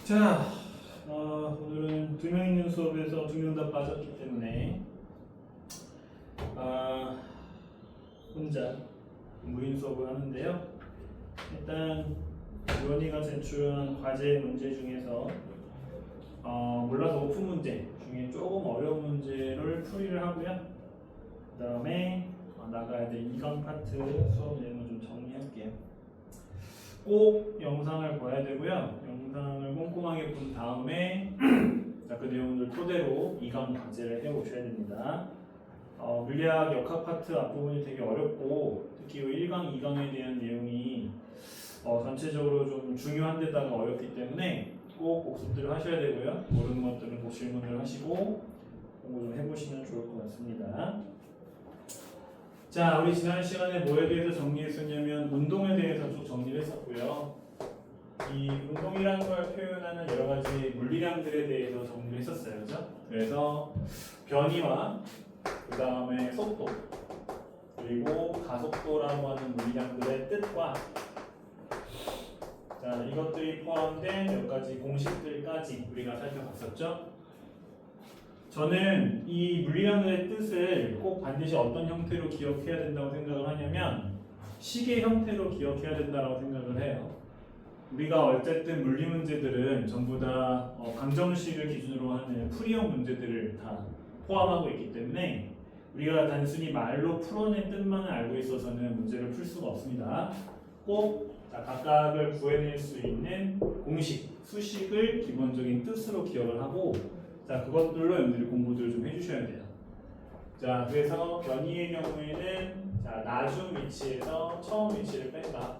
자, 오늘은 2명 있는 수업에서 2명 다 빠졌기 때문에 혼자 무인 수업을 하는데요. 일단 유원이가 제출한 과제 문제 중에서 몰라서 오픈 문제 중에 조금 어려운 문제를 풀이를 하고요. 그 다음에 나가야 될 2강 파트 수업 내용을 좀 정리할게요. 꼭 영상을 봐야 되고요. 영상을 꼼꼼하게 본 다음에 그 내용들 토대로 2강 과제를 해오셔야 됩니다. 물리학 역학 파트 앞부분이 되게 어렵고 특히 1강, 2강에 대한 내용이 전체적으로 좀 중요한 데다가 어렵기 때문에 꼭 복습들을 하셔야 되고요. 모르는 것들은 꼭 질문을 하시고 공부 좀 해보시면 좋을 것 같습니다. 자, 우리 지난 시간에 뭐에 대해서 정리했었냐면 운동에 대해서 쭉 정리를 했었고요. 이 운동이라는 걸 표현하는 여러 가지 물리량들에 대해서 정리를 했었어요. 그죠? 그래서 변이와 그 다음에 속도 그리고 가속도라고 하는 물리량들의 뜻과 자, 이것들이 포함된 몇 가지 공식들까지 우리가 살펴봤었죠. 저는 이 물리량들의 뜻을 꼭 반드시 어떤 형태로 기억해야 된다고 생각을 하냐면 식의 형태로 기억해야 된다고 생각을 해요. 우리가 어쨌든 물리 문제들은 전부 다 방정식을 기준으로 하는 풀이형 문제들을 다 포함하고 있기 때문에 우리가 단순히 말로 풀어낸 뜻만을 알고 있어서는 문제를 풀 수가 없습니다. 꼭 각각을 구해낼 수 있는 공식, 수식을 기본적인 뜻으로 기억을 하고 자, 그것들로 여러분들이 공부들을 좀 해주셔야 돼요. 자, 그래서 변이의 경우에는 자, 나중 위치에서 처음 위치를 뺀다.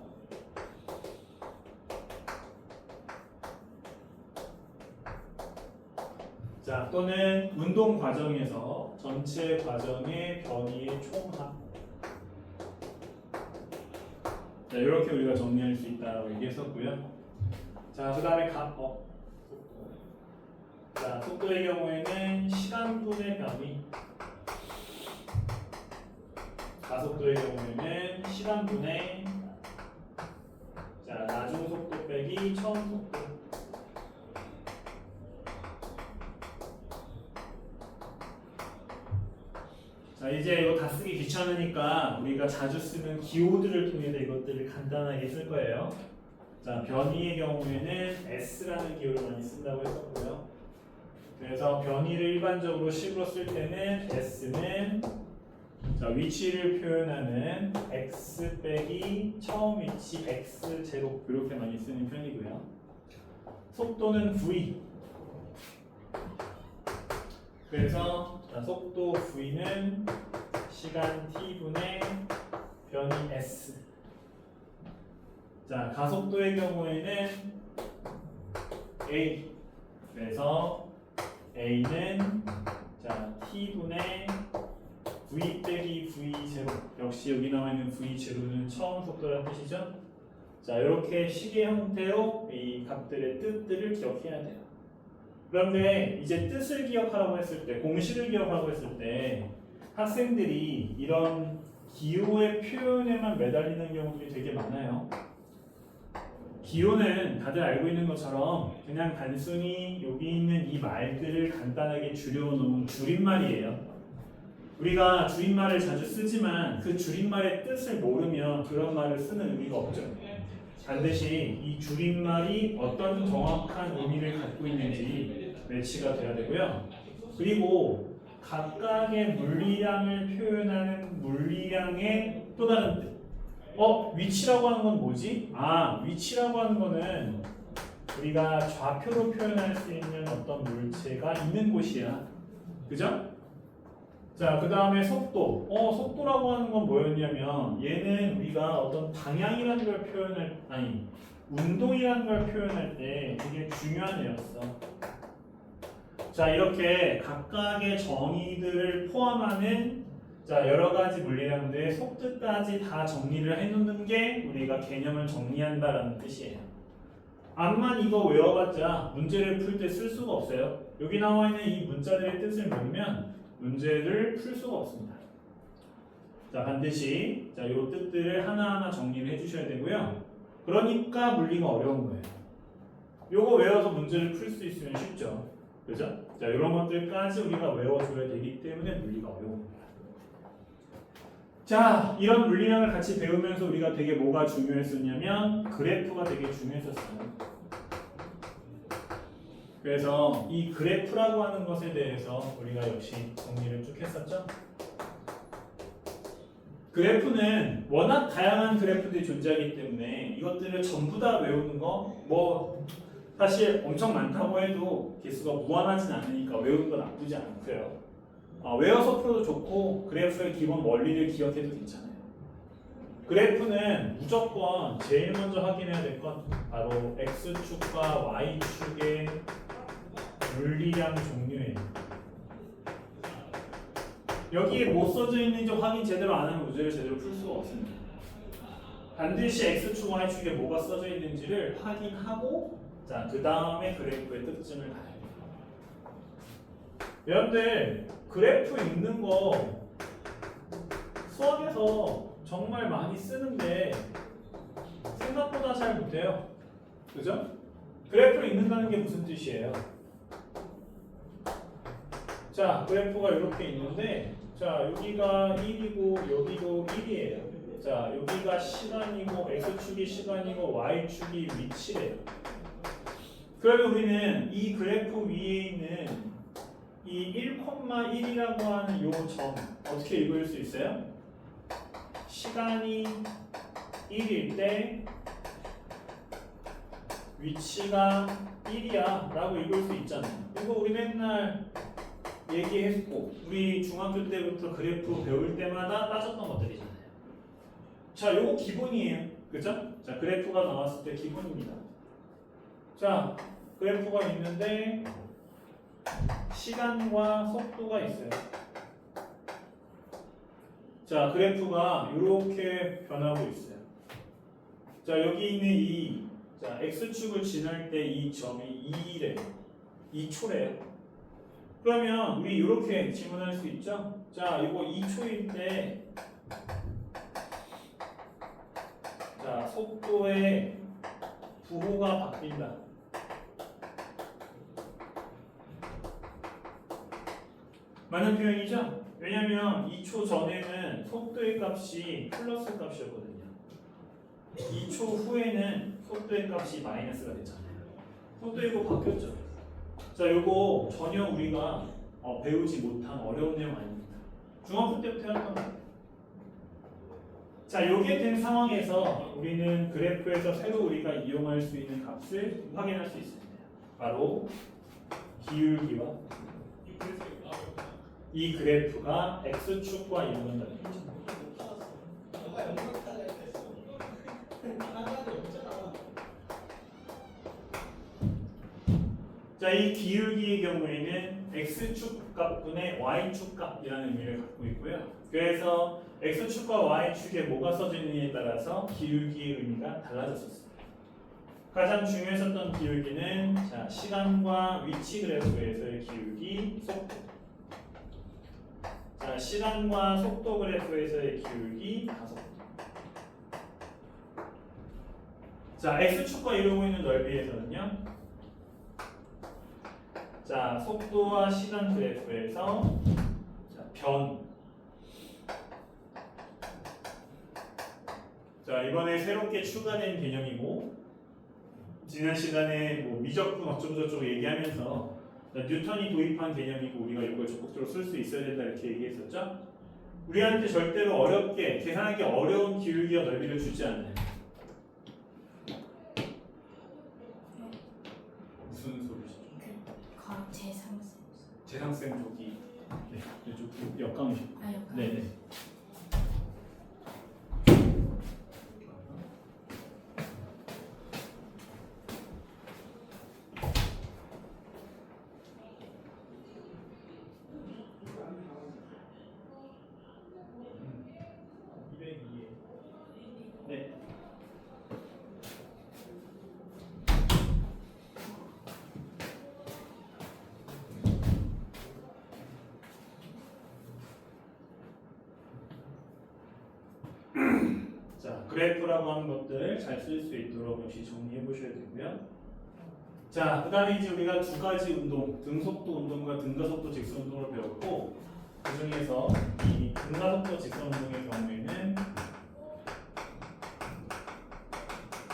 자, 또는 운동 과정에서 전체 과정의 변이의 총합. 자, 이렇게 우리가 정리할 수 있다고 얘기했었고요. 자, 그 다음에 자, 속도의 경우에는 시간분의 변이, 가속도의 경우에는 시간분의 자, 나중 속도 빼기 처음 속도. 자, 이제 이거 다 쓰기 귀찮으니까 우리가 자주 쓰는 기호들을 통해서 이것들을 간단하게 쓸 거예요. 자, 변이의 경우에는 S라는 기호를 많이 쓴다고 했었고요. 그래서 변이를 일반적으로 식으로 쓸 때는 S는 자, 위치를 표현하는 X 빼기 처음 위치 X 제곱 이렇게 많이 쓰는 편이고요. 속도는 V. 그래서 자, 속도 V는 시간 T분의 변이 S. 자, 가속도의 경우에는 A. 그래서 A는 자, T분의 V 빼기 V0 역시 여기 나와 있는 V0는 처음 속도라는 뜻이죠. 자, 이렇게 식의 형태로 이 값들의 뜻들을 기억해야 돼요. 그런데 이제 뜻을 기억하라고 했을 때, 공식을 기억하라고 했을 때 학생들이 이런 기호의 표현에만 매달리는 경우들이 되게 많아요. 기호는 다들 알고 있는 것처럼 그냥 단순히 여기 있는 이 말들을 간단하게 줄여놓은 줄임말이에요. 우리가 줄임말을 자주 쓰지만 그 줄임말의 뜻을 모르면 그런 말을 쓰는 의미가 없죠. 반드시 이 줄임말이 어떤 정확한 의미를 갖고 있는지 매치가 돼야 되고요. 그리고 각각의 물리량을 표현하는 물리량의 또 다른 뜻. 위치라고 하는 건 뭐지? 위치라고 하는 거는 우리가 좌표로 표현할 수 있는 어떤 물체가 있는 곳이야. 그죠? 자, 그 다음에 속도. 속도라고 하는 건 뭐였냐면 얘는 우리가 어떤 방향이라는 걸 표현할 운동이라는 걸 표현할 때 되게 중요한 애였어. 자, 이렇게 각각의 정의들을 포함하는 자, 여러 가지 물리량들의 속뜻까지 다 정리를 해놓는 게 우리가 개념을 정리한다라는 뜻이에요. 암만 이거 외워봤자 문제를 풀 때 쓸 수가 없어요. 여기 나와 있는 이 문자들의 뜻을 모르면 문제를 풀 수가 없습니다. 자, 반드시 자, 이 뜻들을 하나하나 정리를 해주셔야 되고요. 그러니까 물리가 어려운 거예요. 요거 외워서 문제를 풀 수 있으면 쉽죠. 그죠? 자, 이런 것들까지 우리가 외워줘야 되기 때문에 물리가 어려운 거야. 자, 이런 물리량을 같이 배우면서 우리가 되게 뭐가 중요했었냐면 그래프가 되게 중요했었어요. 그래서 이 그래프라고 하는 것에 대해서 우리가 역시 정리를 쭉 했었죠. 그래프는 워낙 다양한 그래프들이 존재하기 때문에 이것들을 전부 다 외우는 거 뭐 사실 엄청 많다고 해도 개수가 무한하진 않으니까 외우는 건 나쁘지 않고요. 외워서 풀어도 좋고 그래프의 기본 원리를 기억해도 괜찮아요. 그래프는 무조건 제일 먼저 확인해야 될 건 바로 x축과 y축의 물리량 종류예요. 여기에 뭐 써져 있는지 확인 제대로 안 하면 문제를 제대로 풀 수가 없습니다. 반드시 x축, y축에 뭐가 써져 있는지를 확인하고 자, 그 다음에 그래프의 특징을 봐야 돼요. 여러분들 그래프 읽는 거 수업에서 정말 많이 쓰는데 생각보다 잘 못해요. 그죠? 그래프를 읽는다는 게 무슨 뜻이에요? 자, 그래프가 이렇게 있는데 자, 여기가 1이고 여기도 1이에요. 자, 여기가 시간이고 x축이 시간이고 y축이 위치래요. 그러면 우리는 이 그래프 위에 있는 이 1,1이라고 하는 요 점 어떻게 읽을 수 있어요? 시간이 1일 때 위치가 1이야 라고 읽을 수 있잖아요. 이거 우리 맨날 얘기했고 우리 중학교 때부터 그래프 배울 때마다 따졌던 것들이잖아요. 자, 요거 기본이에요. 그죠? 자, 그래프가 나왔을 때 기본입니다. 자, 그래프가 있는데 시간과 속도가 있어요. 자, 그래프가 이렇게 변하고 있어요. 자, 여기 있는 이 자, x축을 지날 때 이 점이 2래요. 2초래요. 그러면 우리 이렇게 질문할 수 있죠? 자, 이거 2초일 때 자, 속도의 부호가 바뀐다. 맞는 표현이죠? 왜냐면 2초 전에는 속도의 값이 플러스 값이었거든요. 2초 후에는 속도의 값이 마이너스가 됐잖아요. 속도의 거 바뀌었죠? 자, 요거 전혀 우리가 배우지 못한 어려운 내용 아닙니다. 중학교 때부터 했던 거예요. 자, 요게 된 상황에서 우리는 그래프에서 새로 우리가 이용할 수 있는 값을 확인할 수 있습니다. 바로 기울기와 이 그래프가 x축과 이루는 넓이죠. 자, 이 기울기의 경우에는 x축 값분의 y축 값이라는 의미를 갖고 있고요. 그래서 x축과 y축에 뭐가 써져 있느냐에 따라서 기울기의 의미가 달라졌었습니다. 가장 중요했었던 기울기는 자, 시간과 위치 그래프에서의 기울기, 속도. 자, 시간과 속도 그래프에서의 기울기, 가속도. 자, x축과 이루고 있는 넓이에서는요. 자, 속도와 시간 그래프에서 자, 변. 자, 이번에 새롭게 추가된 개념이고 지난 시간에 뭐 미적분 어쩌고저쩌고 얘기하면서 뉴턴이 도입한 개념이고 우리가 이걸 적극적으로 쓸 수 있어야 된다 이렇게 얘기했었죠? 우리한테 절대로 어렵게 계산하기 어려운 기울기와 넓이를 주지 않아요. 무슨 소리시죠? 재상쌤 저기 네, 이쪽 역강이시고. 아, 역강. 네네. 네. 자, 그래프라고 하는 것들 잘 쓸 수 있도록 역시 정리해 보셔야 되고요. 자, 그 다음에 이제 우리가 두 가지 운동, 등속도 운동과 등가속도 직선 운동을 배웠고, 그 중에서 이 등가속도 직선 운동의 경우에는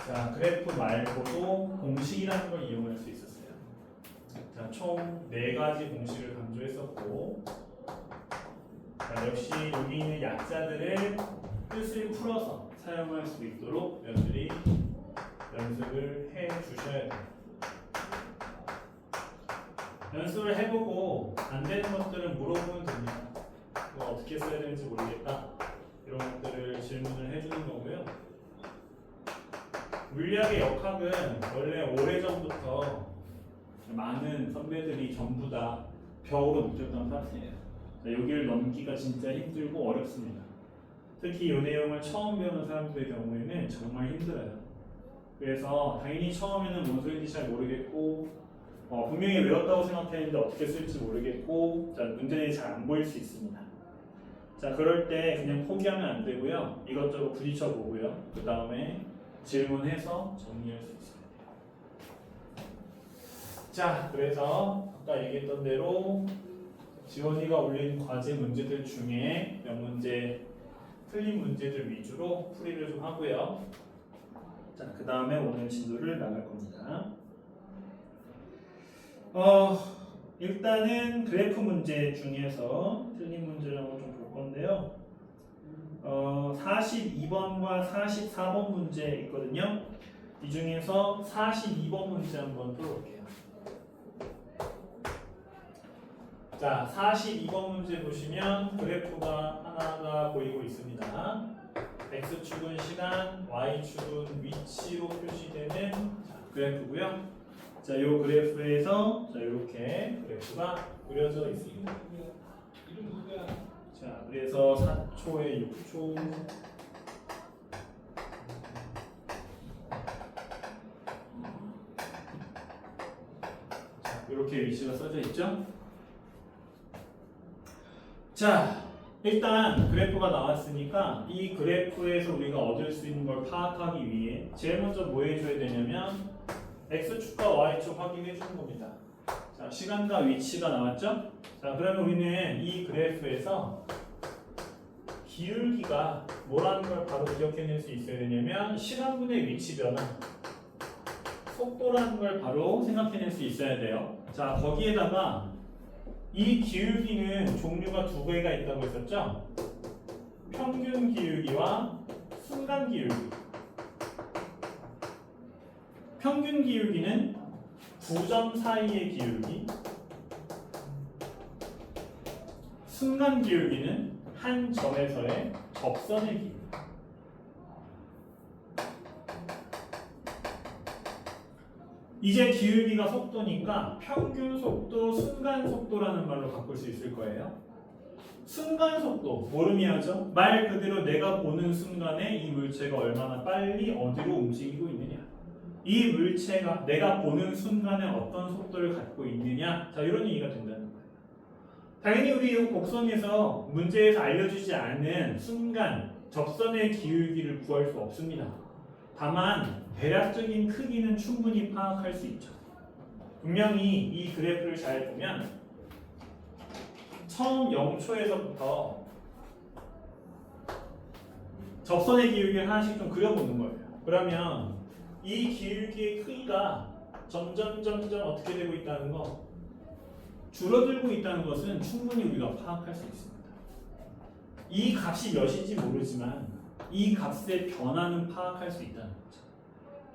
자, 그래프 말고도 공식이라는 걸 이용할 수 있었어요. 자, 총 4가지 공식을 강조했었고, 자, 역시 여기 있는 약자들의 뜻을 풀어서 사용할 수 있도록 여러분들이 연습을 해 주셔야 돼요. 연습을 해보고 안 되는 것들은 물어보면 됩니다. 이거 어떻게 써야 되는지 모르겠다. 이런 것들을 질문을 해주는 거고요. 물리학의 역학은 원래 오래전부터 많은 선배들이 전부 다 벽으로 느꼈던 파트예요. 여기를 넘기가 진짜 힘들고 어렵습니다. 특히 이 내용을 처음 배우는 사람들의 경우에는 정말 힘들어요. 그래서 당연히 처음에는 뭔 소리인지 잘 모르겠고 분명히 외웠다고 생각했는데 어떻게 쓸지 모르겠고 자, 문제들이 잘 안 보일 수 있습니다. 자, 그럴 때 그냥 포기하면 안 되고요. 이것저것 부딪혀 보고요. 그 다음에 질문해서 정리할 수 있어야 돼요. 자, 그래서 아까 얘기했던 대로 지원이가 올린 과제 문제들 중에 몇 문제 틀린 문제들 위주로 풀이를 좀 하고요. 자, 그 다음에 오늘 진도를 나갈 겁니다. 일단은 그래프 문제 중에서 틀린 문제를 한번 좀 볼 건데요. 42번과 44번 문제 있거든요. 이 중에서 42번 문제 한번 풀어볼게요. 자, 42번 문제 보시면 그래프가 하나가 보이고 있습니다. X축은 시간, Y축은 위치로 표시되는 그래프고요. 자, 요 그래프에서 자, 이렇게 그래프가 그려져 있습니다. 자, 그래서 4초에 6초 자, 이렇게 위치가 써져 있죠? 자, 일단 그래프가 나왔으니까 이 그래프에서 우리가 얻을 수 있는 걸 파악하기 위해 제일 먼저 뭐 해줘야 되냐면 X축과 Y축 확인해 주는 겁니다. 자, 시간과 위치가 나왔죠? 자, 그러면 우리는 이 그래프에서 기울기가 뭐라는 걸 바로 기억해낼 수 있어야 되냐면 시간분의 위치 변화, 속도라는 걸 바로 생각해낼 수 있어야 돼요. 자, 거기에다가 이 기울기는 종류가 2개가 있다고 했었죠? 평균 기울기와 순간 기울기. 평균 기울기는 9점 사이의 기울기, 순간 기울기는 한 점에서의 접선의 기울기. 이제 기울기가 속도니까 평균 속도, 순간 속도라는 말로 바꿀 수 있을 거예요. 순간 속도, 뭘 의미하죠? 말 그대로 내가 보는 순간에 이 물체가 얼마나 빨리 어디로 움직이고 있느냐. 이 물체가 내가 보는 순간에 어떤 속도를 갖고 있느냐. 자, 이런 얘기가 된다는 거예요. 당연히 우리 이 곡선에서 문제에서 알려주지 않은 순간 접선의 기울기를 구할 수 없습니다. 다만 대략적인 크기는 충분히 파악할 수 있죠. 분명히 이 그래프를 잘 보면 처음 0초에서부터 접선의 기울기를 하나씩 좀 그려보는 거예요. 그러면 이 기울기의 크기가 점점 어떻게 되고 있다는 거, 줄어들고 있다는 것은 충분히 우리가 파악할 수 있습니다. 이 값이 몇인지 모르지만 이 값의 변화는 파악할 수 있다는 거죠.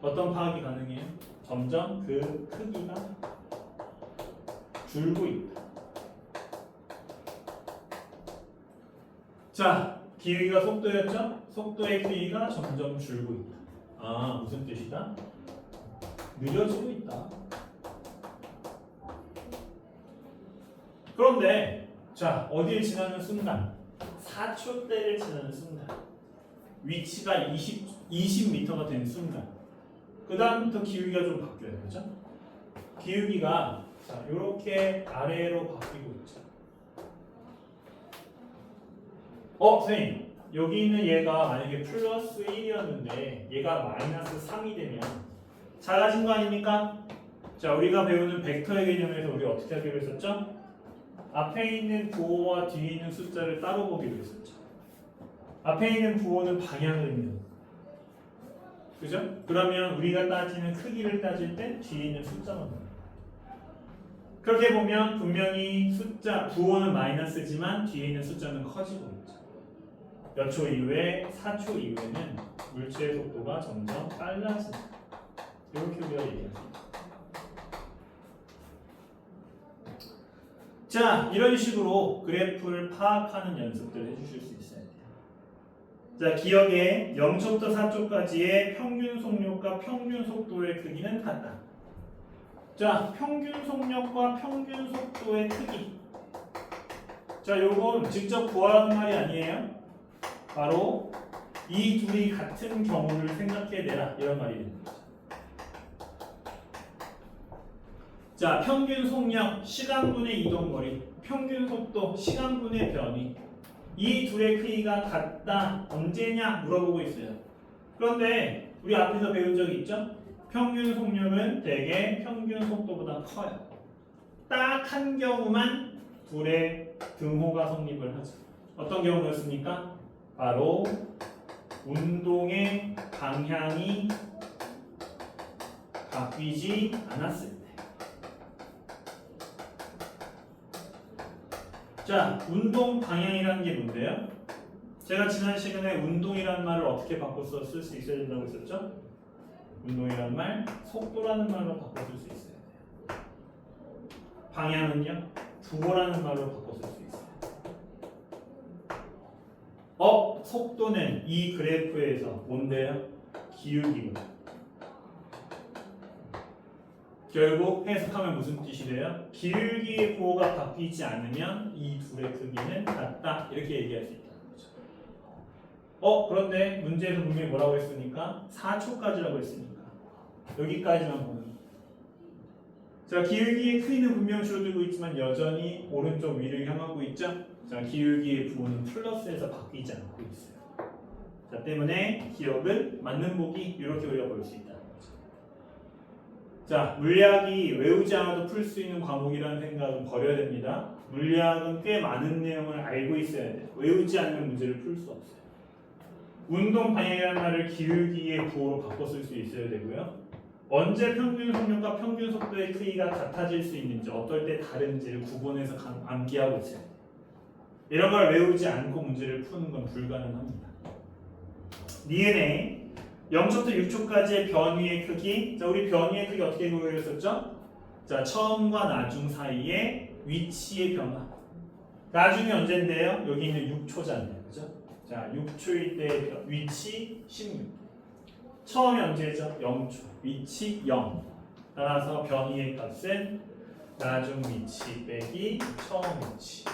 어떤 파악이 가능해요? 점점 그 크기가 줄고 있다. 자, 기울기가 속도였죠? 속도의 크기가 점점 줄고 있다. 아, 무슨 뜻이다? 느려지고 있다. 그런데 자, 어디에 지나는 순간? 4초대를 지나는 순간, 위치가 20m가 된 순간, 그 다음부터 기울기가 좀 바뀌어요. 그죠? 기울기가 자, 이렇게 아래로 바뀌고 있죠. 선생님, 여기 있는 얘가 만약에 플러스 1이었는데 얘가 마이너스 3이 되면 작아진 거 아닙니까? 자, 우리가 배우는 벡터의 개념에서 우리 어떻게 하기로 했었죠? 앞에 있는 부호와 뒤에 있는 숫자를 따로 보기로 했었죠. 앞에 있는 부호는 방향을 의미합니다. 그죠? 그러면 우리가 따지는 크기를 따질 때 뒤에 있는 숫자만 나와요. 그렇게 보면 분명히 숫자 부호는 마이너스지만 뒤에 있는 숫자는 커지고 있죠. 몇 초 이후에 4초 이후에는 물체의 속도가 점점 빨라진다. 이렇게 우리가 얘기합니다. 자, 이런 식으로 그래프를 파악하는 연습들을 해주실 수 있어야 돼요. 자, 기억에 0초부터 4초까지의 평균 속력과 평균 속도의 크기는 같다. 자, 평균 속력과 평균 속도의 크기. 자, 요건 직접 구하라는 말이 아니에요. 바로 이 둘이 같은 경우를 생각해내라 이런 말이 되는 거죠. 자, 평균 속력, 시간분의 이동거리, 평균 속도, 시간분의 변이. 이 둘의 크기가 같다. 언제냐 물어보고 있어요. 그런데 우리 앞에서 배운 적이 있죠? 평균 속력은 대개 평균 속도보다 커요. 딱 한 경우만 둘의 등호가 성립을 하죠. 어떤 경우였습니까? 바로 운동의 방향이 바뀌지 않았을 때. 자, 운동 방향이라는 게 뭔데요? 제가 지난 시간에 운동이라는 말을 어떻게 바꿔서 쓸 수 있어야 된다고 했었죠? 운동이라는 말, 속도라는 말로 바꿔 쓸 수 있어야 돼요. 방향은요? 부호라는 말로 바꿔 쓸 수 있어요. 속도는 이 그래프에서 뭔데요? 기울기입니다. 결국 해석하면 무슨 뜻이 돼요? 기울기의 부호가 바뀌지 않으면 이 둘의 크기는 같다. 이렇게 얘기할 수 있다는 거죠. 그런데 문제에서 분명히 뭐라고 했으니까 4초까지라고 했으니까 여기까지만 보는 거예요. 자, 기울기의 크기는 분명 줄어들고 있지만 여전히 오른쪽 위를 향하고 있죠. 자, 기울기의 부호는 플러스에서 바뀌지 않고 있어요. 자, 때문에 기억은 맞는 보기 이렇게 우리가 볼 수 있다는 거죠. 자, 물리학이 외우지 않아도 풀 수 있는 과목이라는 생각은 버려야 됩니다. 물리학은 꽤 많은 내용을 알고 있어야 돼요. 외우지 않으면 문제를 풀 수 없어요. 운동 방향이라는 말을 기울기의 부호로 바꿔 쓸 수 있어야 되고요. 언제 평균 속력과 평균 속도의 크기가 같아질 수 있는지, 어떨 때 다른지를 구분해서 암기하고 있어야 돼요. 이런 걸 외우지 않고 문제를 푸는 건 불가능합니다. 니은의 0초부터 6초까지의 변위의 크기. 자, 우리 변위의 크기 어떻게 구했었죠? 자, 처음과 나중 사이의 위치의 변화. 나중이 언제인데요? 여기 있는 6초잖아요. 그죠? 자, 6초일 때 위치 16. 처음이 언제죠? 0초. 위치 0. 따라서 변위의 값은 나중 위치 빼기 처음 위치.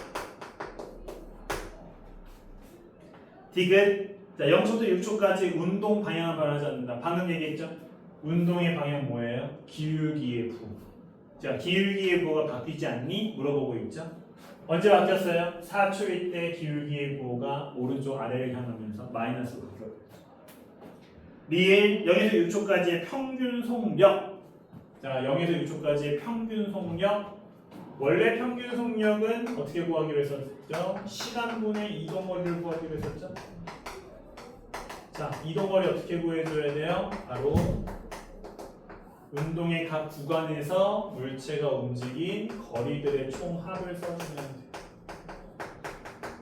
디귿. 자, 0초부터 6초까지 운동 방향을 변하지 않는다. 방금 얘기했죠? 운동의 방향 뭐예요? 기울기의 부호. 자, 기울기의 부호가 바뀌지 않니? 물어보고 있죠? 언제 바뀌었어요? 4초일 때 기울기의 부호가 오른쪽 아래를 향하면서 마이너스로 바뀌었어요. 리을 0에서 6초까지의 평균 속력. 자, 0에서 6초까지의 평균 속력. 원래 평균 속력은 어떻게 구하기로 했었죠? 시간분의 이동거리를 구하기로 했었죠? 자, 이동거리 어떻게 구해줘야 돼요? 바로 운동의 각 구간에서 물체가 움직인 거리들의 총합을 써주면 돼요.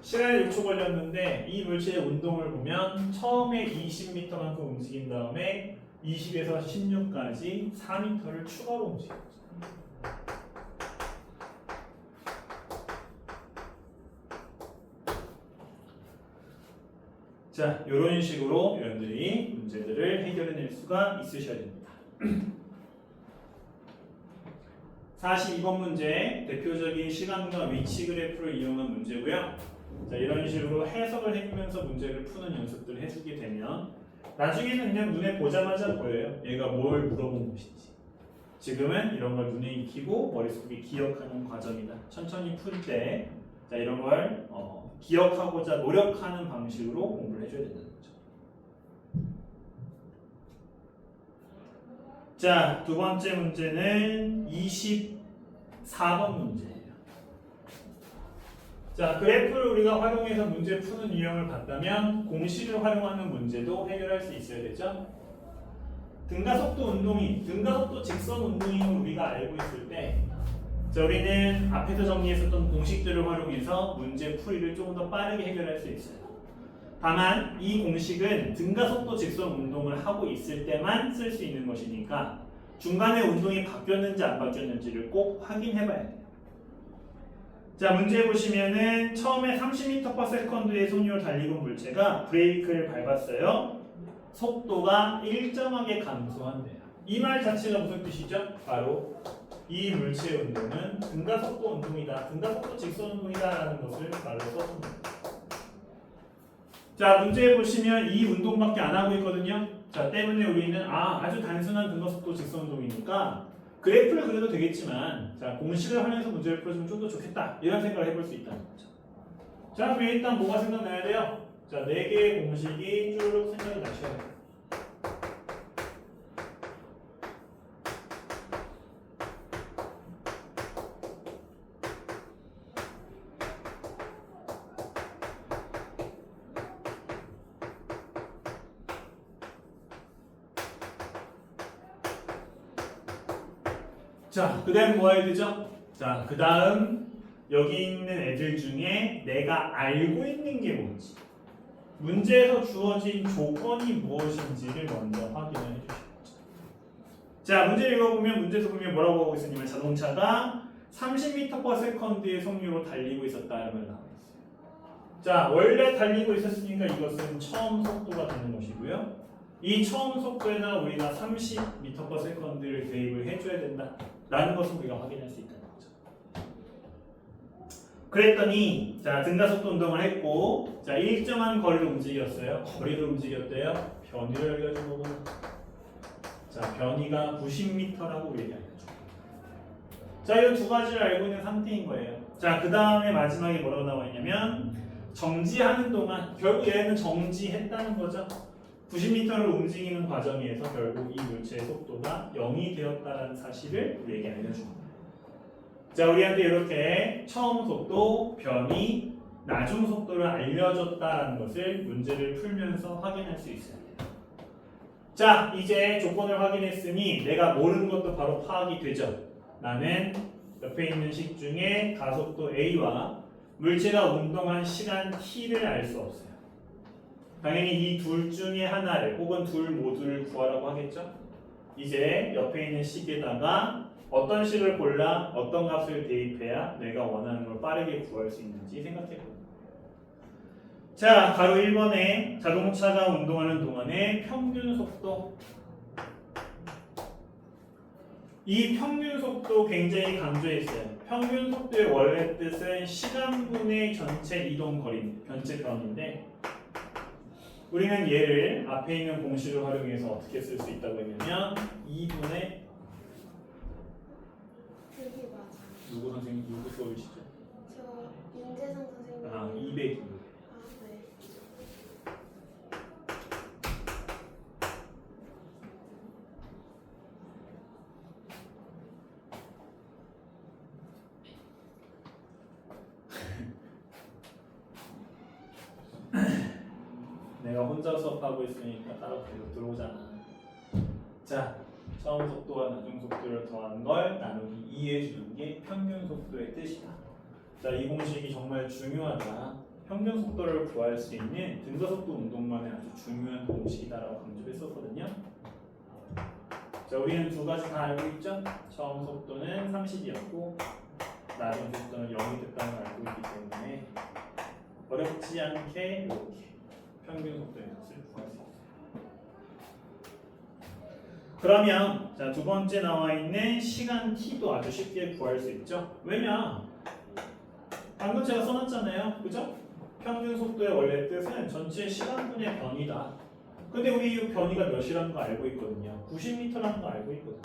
시간이 6초 걸렸는데 이 물체의 운동을 보면 처음에 20m만큼 움직인 다음에 20에서 16까지 4m를 추가로 움직였죠. 자, 이런 식으로 여러분들이 문제들을 해결해낼 수가 있으셔야 됩니다. 42번 문제, 대표적인 시간과 위치 그래프를 이용한 문제고요. 자, 이런 식으로 해석을 해주면서 문제를 푸는 연습들을 해주게 되면 나중에는 그냥 눈에 보자마자 보여요. 얘가 뭘 물어본 것인지. 지금은 이런 걸 눈에 익히고 머릿속에 기억하는 과정이다. 천천히 풀 때 자, 이런 걸 기억하고자 노력하는 방식으로 공부를 해줘야 된다는 거죠. 자, 두 번째 문제는 24번 문제예요. 자, 그래프를 우리가 활용해서 문제 푸는 유형을 봤다면 공식을 활용하는 문제도 해결할 수 있어야 되죠. 등가속도 운동이, 등가속도 직선 운동임을 우리가 알고 있을 때, 자, 우리는 앞에서 정리했었던 공식들을 활용해서 문제 풀이를 조금 더 빠르게 해결할 수 있어요. 다만 이 공식은 등가속도 직선 운동을 하고 있을 때만 쓸 수 있는 것이니까 중간에 운동이 바뀌었는지 안 바뀌었는지를 꼭 확인해 봐야 돼요. 자, 문제 보시면은 처음에 30m/s의 속력으로 달리고 온 물체가 브레이크를 밟았어요. 속도가 일정하게 감소한대요. 이 말 자체가 무슨 뜻이죠? 바로 이 물체의 운동은 등가속도 운동이다, 등가속도 직선 운동이다 라는 것을 말로 썼습니다. 자, 문제 보시면 이 운동밖에 안 하고 있거든요. 자, 때문에 우리는 아주 단순한 등가속도 직선 운동이니까 그래프를 그려도 되겠지만, 자, 공식을 활용해서 문제를 풀어주면 좀 더 좋겠다 이런 생각을 해볼 수 있다는 거죠. 자, 그럼 일단 뭐가 생각나야 돼요? 자, 4개의 공식이 쭉 생각이 나셔야 돼요. 자, 그 다음 뭐 해야 되죠? 자, 그 다음 여기 있는 애들 중에 내가 알고 있는 게 뭔지, 문제에서 주어진 조건이 무엇인지를 먼저 확인을 해주시죠. 자, 문제를 읽어보면 문제에서 보면 뭐라고 하고 있었냐면 자동차가 30m/s의 속력으로 달리고 있었다는 말 나와 있어요. 자, 원래 달리고 있었으니까 이것은 처음 속도가 되는 것이고요. 이 처음 속도에다 우리가 30m/s를 대입을 해줘야 된다 라는 것을 우리가 확인할 수 있다는 거죠. 그랬더니 자, 등가속도 운동을 했고, 자, 일정한 거리를 움직였어요. 거리를 움직였대요. 변이를 알려준 거고요. 자, 변이가 90m라고 우리에게 알려줘. 자, 이 두 가지를 알고 있는 상태인 거예요. 자, 그 다음에 마지막에 뭐라고 나와 있냐면 정지하는 동안, 결국 얘는 정지했다는 거죠. 90m를 움직이는 과정에서 결국 이 물체의 속도가 0이 되었다는 사실을 우리에게 알려줍니다. 자, 우리한테 이렇게 처음 속도, 변이, 나중 속도를 알려줬다는 것을 문제를 풀면서 확인할 수 있어요. 자, 이제 조건을 확인했으니 내가 모르는 것도 바로 파악이 되죠. 나는 옆에 있는 식 중에 가속도 A와 물체가 운동한 시간 T를 알 수 없어요. 당연히 이 둘 중에 하나를 혹은 둘 모두를 구하라고 하겠죠. 이제 옆에 있는 식에다가 어떤 식을 골라 어떤 값을 대입해야 내가 원하는 걸 빠르게 구할 수 있는지 생각해봅니다. 자, 바로 1번에 자동차가 운동하는 동안의 평균 속도. 이 평균 속도 굉장히 강조했어요. 평균 속도의 원래 뜻은 시간분의 전체 이동 거리, 전체 변인데, 우리는 얘를 앞에 있는 공식을 활용해서 어떻게 쓸 수 있다고 했냐면 2분의 그게 맞아. 누구 선생님, 누구 수업이시죠? 저 윤재성 선생님. 202. 네. 내가 혼자 수업하고 있으니까 따로 계속 들어오잖아. 자, 처음 속도와 나중 속도를 더한 걸 나누기 2해 주는 게 평균 속도의 뜻이다. 자, 이 공식이 정말 중요하다. 평균 속도를 구할 수 있는 등가속도 운동만의 아주 중요한 공식이다라고 강조를 했었거든요. 자, 우리는 두 가지 다 알고 있죠? 처음 속도는 30이었고 나중 속도는 0이 됐다는 걸 알고 있기 때문에 어렵지 않게 이렇게 평균 속도의 값을 구할 수 있어요. 그러면 자, 두 번째 나와 있는 시간 t도 아주 쉽게 구할 수 있죠. 왜냐? 방금 제가 써놨잖아요. 그죠? 평균 속도의 원래 뜻은 전체 시간분의 변이다. 근데 우리 이 변이가 몇이라는 거 알고 있거든요. 90m라는 거 알고 있거든요.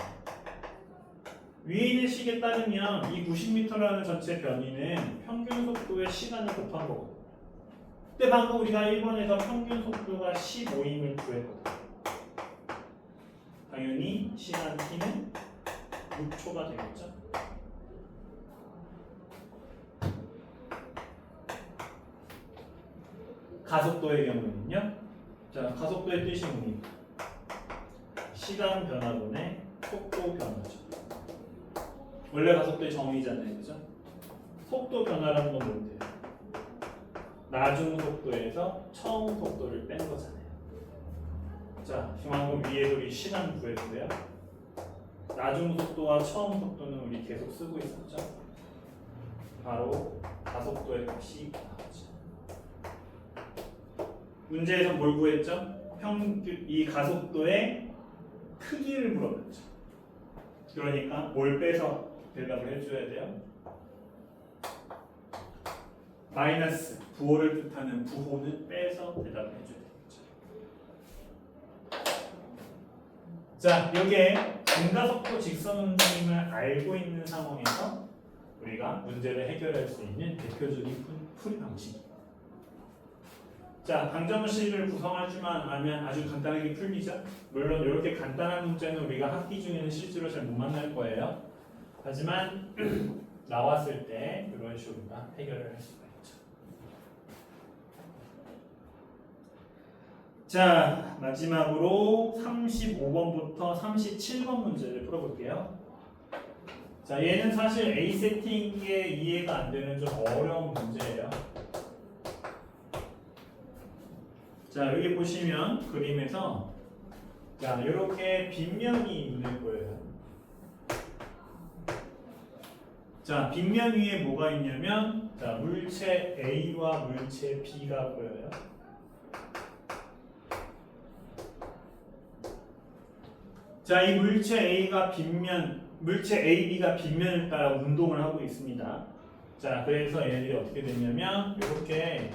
위에 있는 식에 따르면 이 90m라는 전체 변이는 평균 속도의 시간을 곱한 거거든요. 근데 방금 우리가 1번에서 평균 속도가 15임을 구했거든요. 당연히 시간 t는 6초가 되겠죠. 가속도의 경우는요. 자, 가속도의 뜻이 뭡니까? 시간 변화분의 속도 변화죠. 원래 가속도의 정의잖아요, 그죠? 속도 변화라는 건 뭔데요? 나중 속도에서 처음 속도를 뺀 거잖아요. 자, 중앙은 위에서 우리 시간 구했고요. 나중 속도와 처음 속도는 우리 계속 쓰고 있었죠. 바로 가속도의 값이 나오죠. 문제에서 뭘 구했죠? 이 가속도의 크기를 물어봤죠. 그러니까 뭘 빼서 대답을 해줘야 돼요? 마이너스 부호를 뜻하는 부호는 빼서 대답을 해줘야 되겠죠. 자, 여기에 등가속도 직선 운동임을 알고 있는 상황에서 우리가 문제를 해결할 수 있는 대표적인 풀이 방식입니다. 자, 방정식을 구성하지만 않으면 아주 간단하게 풀리죠. 물론 이렇게 간단한 문제는 우리가 학기 중에는 실제로 잘 못 만날 거예요. 하지만 나왔을 때 이런 식으로 해결을 할 수가 있죠. 자, 마지막으로 35번부터 37번 문제를 풀어볼게요. 자, 얘는 사실 A 세팅에 이해가 안 되는 좀 어려운 문제예요. 자, 여기 보시면 그림에서 자, 이렇게 빗면이 눈에 보여요. 자, 빗면 위에 뭐가 있냐면 자, 물체 A와 물체 B가 보여요. 자, 이 물체 A가 물체 AB가 빗면을 따라 운동을 하고 있습니다. 자, 그래서 얘네들이 어떻게 됐냐면 이렇게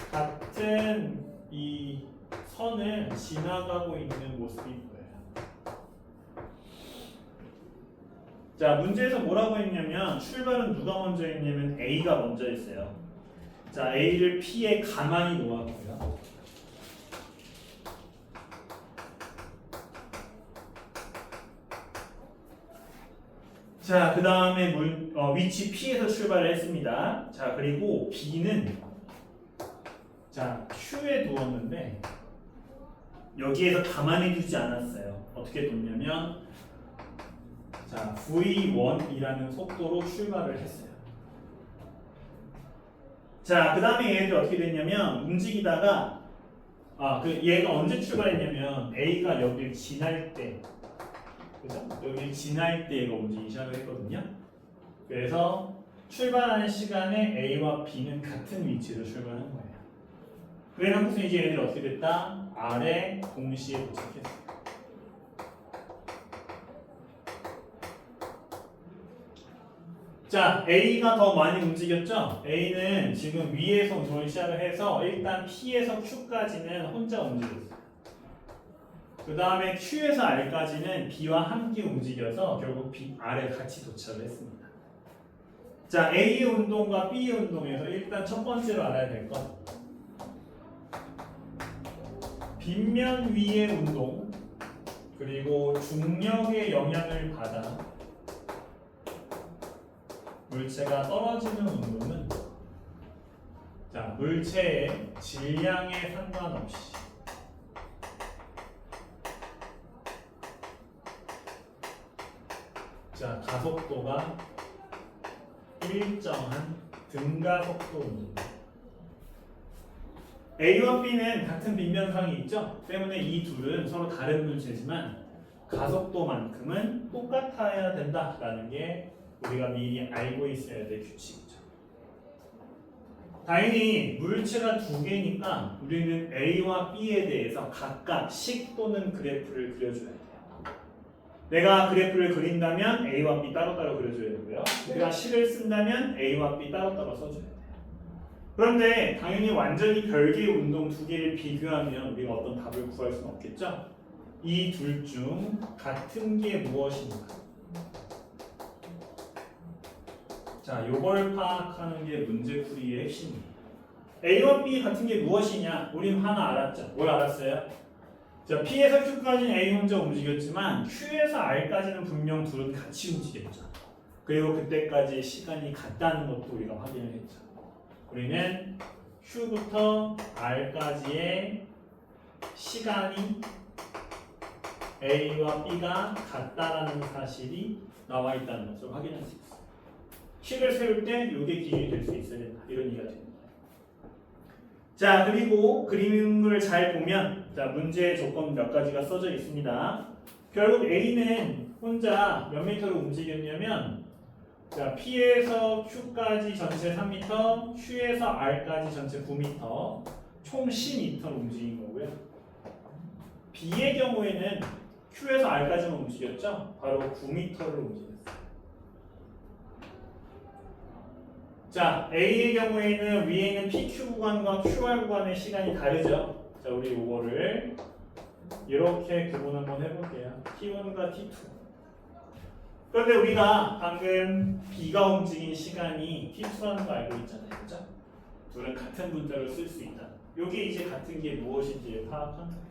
같은 이 선을 지나가고 있는 모습이 보여요. 자, 문제에서 뭐라고 했냐면 출발은 누가 먼저 했냐면 A가 먼저 했어요. 자, A를 P에 가만히 놓았고요. 자, 그 다음에 위치 P에서 출발을 했습니다. 자, 그리고 B는 자, Q에 두었는데 여기에서 가만히 두지 않았어요. 어떻게 뒀냐면 자, V1이라는 속도로 출발을 했어요. 자, 그 다음에 얘네들 어떻게 됐냐면 움직이다가 얘가 언제 출발했냐면 A가 여기를 지날 때, 그죠? 여기를 지날 때 얘가 움직이기 시작을 했거든요. 그래서 출발하는 시간에 A와 B는 같은 위치로 출발한 거예요. 그래놓고서 이제 얘네들 어떻게 됐다? R에 동시에 도착했어요. 자, A가 더 많이 움직였죠? A는 지금 위에서 운동을 시작을 해서 일단 P에서 Q까지는 혼자 움직였어요. 그 다음에 Q에서 R까지는 B와 함께 움직여서 결국 R에 같이 도착을 했습니다. 자, A의 운동과 B의 운동에서 일단 첫 번째로 알아야 될 것, 빗면 위의 운동 그리고 중력의 영향을 받아 물체가 떨어지는 운동은 자, 물체의 질량에 상관없이 자, 가속도가 일정한 등가속도 운동. A와 B는 같은 빗면상이 있죠? 때문에 이 둘은 서로 다른 물체지만 가속도만큼은 똑같아야 된다라는 게 우리가 미리 알고 있어야 될 규칙이죠. 당연히 물체가 두 개니까 우리는 A와 B에 대해서 각각 식 또는 그래프를 그려줘야 돼요. 내가 그래프를 그린다면 A와 B 따로따로 그려줘야 되고요. 내가 식을 쓴다면 A와 B 따로따로 써줘야 돼요. 그런데 당연히 완전히 별개의 운동 두 개를 비교하면 우리가 어떤 답을 구할 수는 없겠죠? 이 둘 중 같은 게 무엇인가? 자, 요걸 파악하는 게 문제풀이의 핵심이에요. A와 B 같은 게 무엇이냐? 우린 하나 알았죠. 뭘 알았어요? 자, P에서 Q까지는 A 혼자 움직였지만 Q에서 R까지는 분명 둘은 같이 움직였죠. 그리고 그때까지 시간이 같다는 것도 우리가 확인을 했죠. 우리는 Q부터 R까지의 시간이 A와 B가 같다라는 사실이 나와 있다는 것을 확인할 수 있어요. 식을 세울 때 이게 기준이 될 수 있어야 된다. 이런 얘기가 됩니다. 자, 그리고 그림을 잘 보면 자, 문제의 조건 몇 가지가 써져 있습니다. 결국 A는 혼자 몇 미터로 움직였냐면 자, P에서 Q까지 전체 3m, Q에서 R까지 전체 9m, 총 10m로 움직인 거고요. B의 경우에는 Q에서 R까지만 움직였죠? 바로 9m를 움직였어요. 자, A의 경우에는 위에 있는 PQ 구간과 QR 구간의 시간이 다르죠? 자, 우리 이거를 이렇게 구분 한번 해볼게요. T1과 T2. 그런데 우리가 방금 B가 움직인 시간이 T2라는 거 알고 있잖아요. 그죠? 둘은 같은 문자로 쓸 수 있다. 이게 이제 같은 게 무엇인지 파악하는 거예요.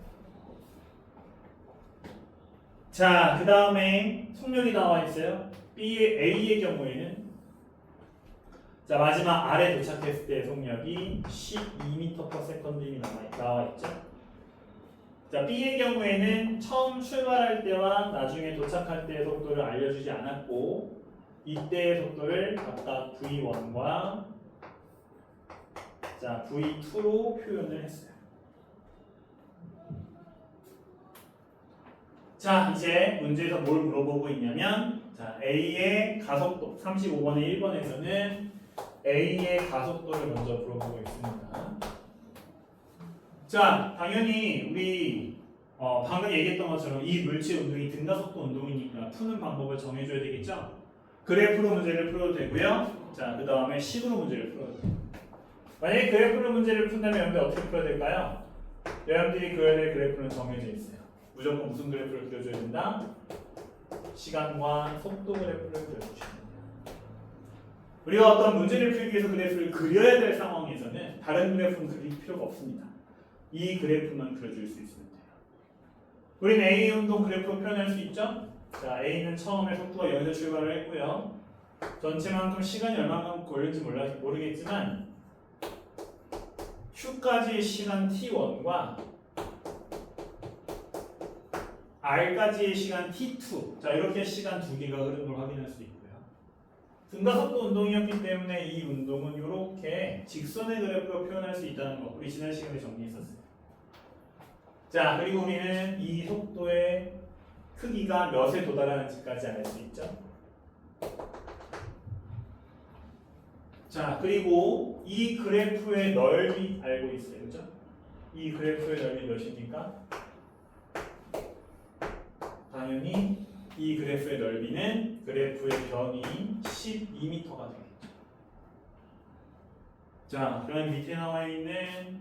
자, 그 다음에 속력이 나와 있어요. A의 경우에는 자, 마지막 R에 도착했을 때 속력이 12m/s이 나와 있죠. 자, B의 경우에는 처음 출발할 때와 나중에 도착할 때의 속도를 알려주지 않았고 이때의 속도를 각각 V1과 자, V2로 표현을 했어요. 자, 이제 문제에서 뭘 물어보고 있냐면 자, A의 가속도 35번의 1번에서는 A의 가속도를 먼저 물어보고 있습니다. 자, 당연히 우리 방금 얘기했던 것처럼 이 물질 운동이 등가속도 운동이니까 푸는 방법을 정해줘야 되겠죠? 그래프로 문제를 풀어도 되고요. 자, 그 다음에 식으로 문제를 풀어도 돼요. 만약에 그래프로 문제를 푼다면 여러분들 어떻게 풀어야 될까요? 여러분들이 그려야 될 그래프는 정해져 있어요. 무조건 무슨 그래프를 그려줘야 된다? 시간과 속도 그래프를 그려주셔야 됩니다. 우리가 어떤 문제를 풀기 위해서 그래프를 그려야 될 상황에서는 다른 그래프는 그릴 필요가 없습니다. 이 그래프만 그려줄 수 있으면 돼요. 우리는 A 운동 그래프로 표현할 수 있죠? 자, A는 처음에 속도가 0에서 출발을 했고요. 전체만큼 시간이 얼마만큼 걸릴지 모르겠지만 Q까지의 시간 T1과 R까지의 시간 T2 자, 이렇게 시간 두 개가 흐르는 걸 확인할 수 있고요. 등가속도 운동이었기 때문에 이 운동은 이렇게 직선의 그래프로 표현할 수 있다는 거 우리 지난 시간에 정리했었어요. 자, 그리고 우리는 이 속도의 크기가 몇에 도달하는지까지 알 수 있죠. 자, 그리고 이 그래프의 넓이 알고 있어요. 그죠? 이 그래프의 넓이 몇입니까? 당연히 이 그래프의 넓이는 그래프의 변이 12m가 되겠죠. 자, 그럼 밑에 나와 있는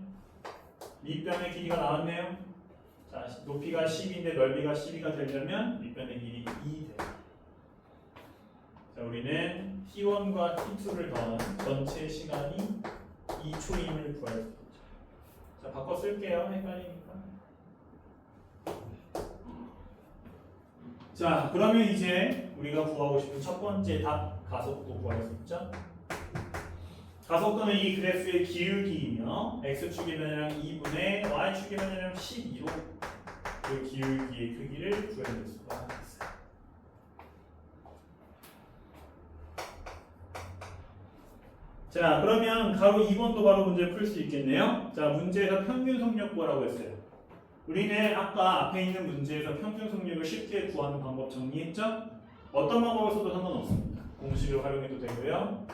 밑변의 길이가 나왔네요. 자, 높이가 10인데 넓이가 12가 되려면 밑변의 길이 2 돼요. 자, 우리는 T1과 T2를 더한 전체 시간이 2초임을 구할 수 있죠. 자, 바꿔 쓸게요. 헷갈리니까. 자, 그러면 이제 우리가 구하고 싶은 첫 번째 답 가속도 구할 수 있죠. 가속도는 이 그래프의 기울기이며 x축의 변이랑 2분의 y축의 변이랑 12로 그 기울기의 크기를 구해낼 수가 있어요. 자, 그러면 가로 2번도 바로 문제 풀 수 있겠네요. 자, 문제에서 평균 속력 구하라고 했어요. 우리는 아까 앞에 있는 문제에서 평균 속력을 쉽게 구하는 방법 정리했죠? 어떤 방법을 써도 상관없습니다. 공식을 활용해도 되고요.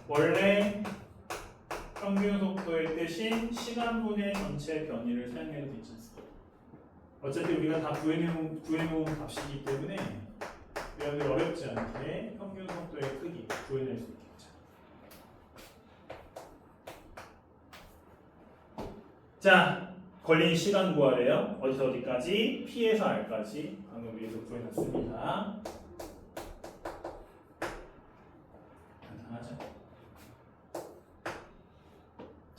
원래 평균 속도의 대신 시간분의 전체 변이를 사용해도 되지 않습니까? 어차피 우리가 다 구해놓은 값이기 때문에 여러분들 어렵지 않게 평균 속도의 크기 구해낼 수 있겠죠. 자, 걸린 시간 구하래요. 어디서 어디까지? P에서 R까지 방금 위에서 구해놨습니다. 간단하죠?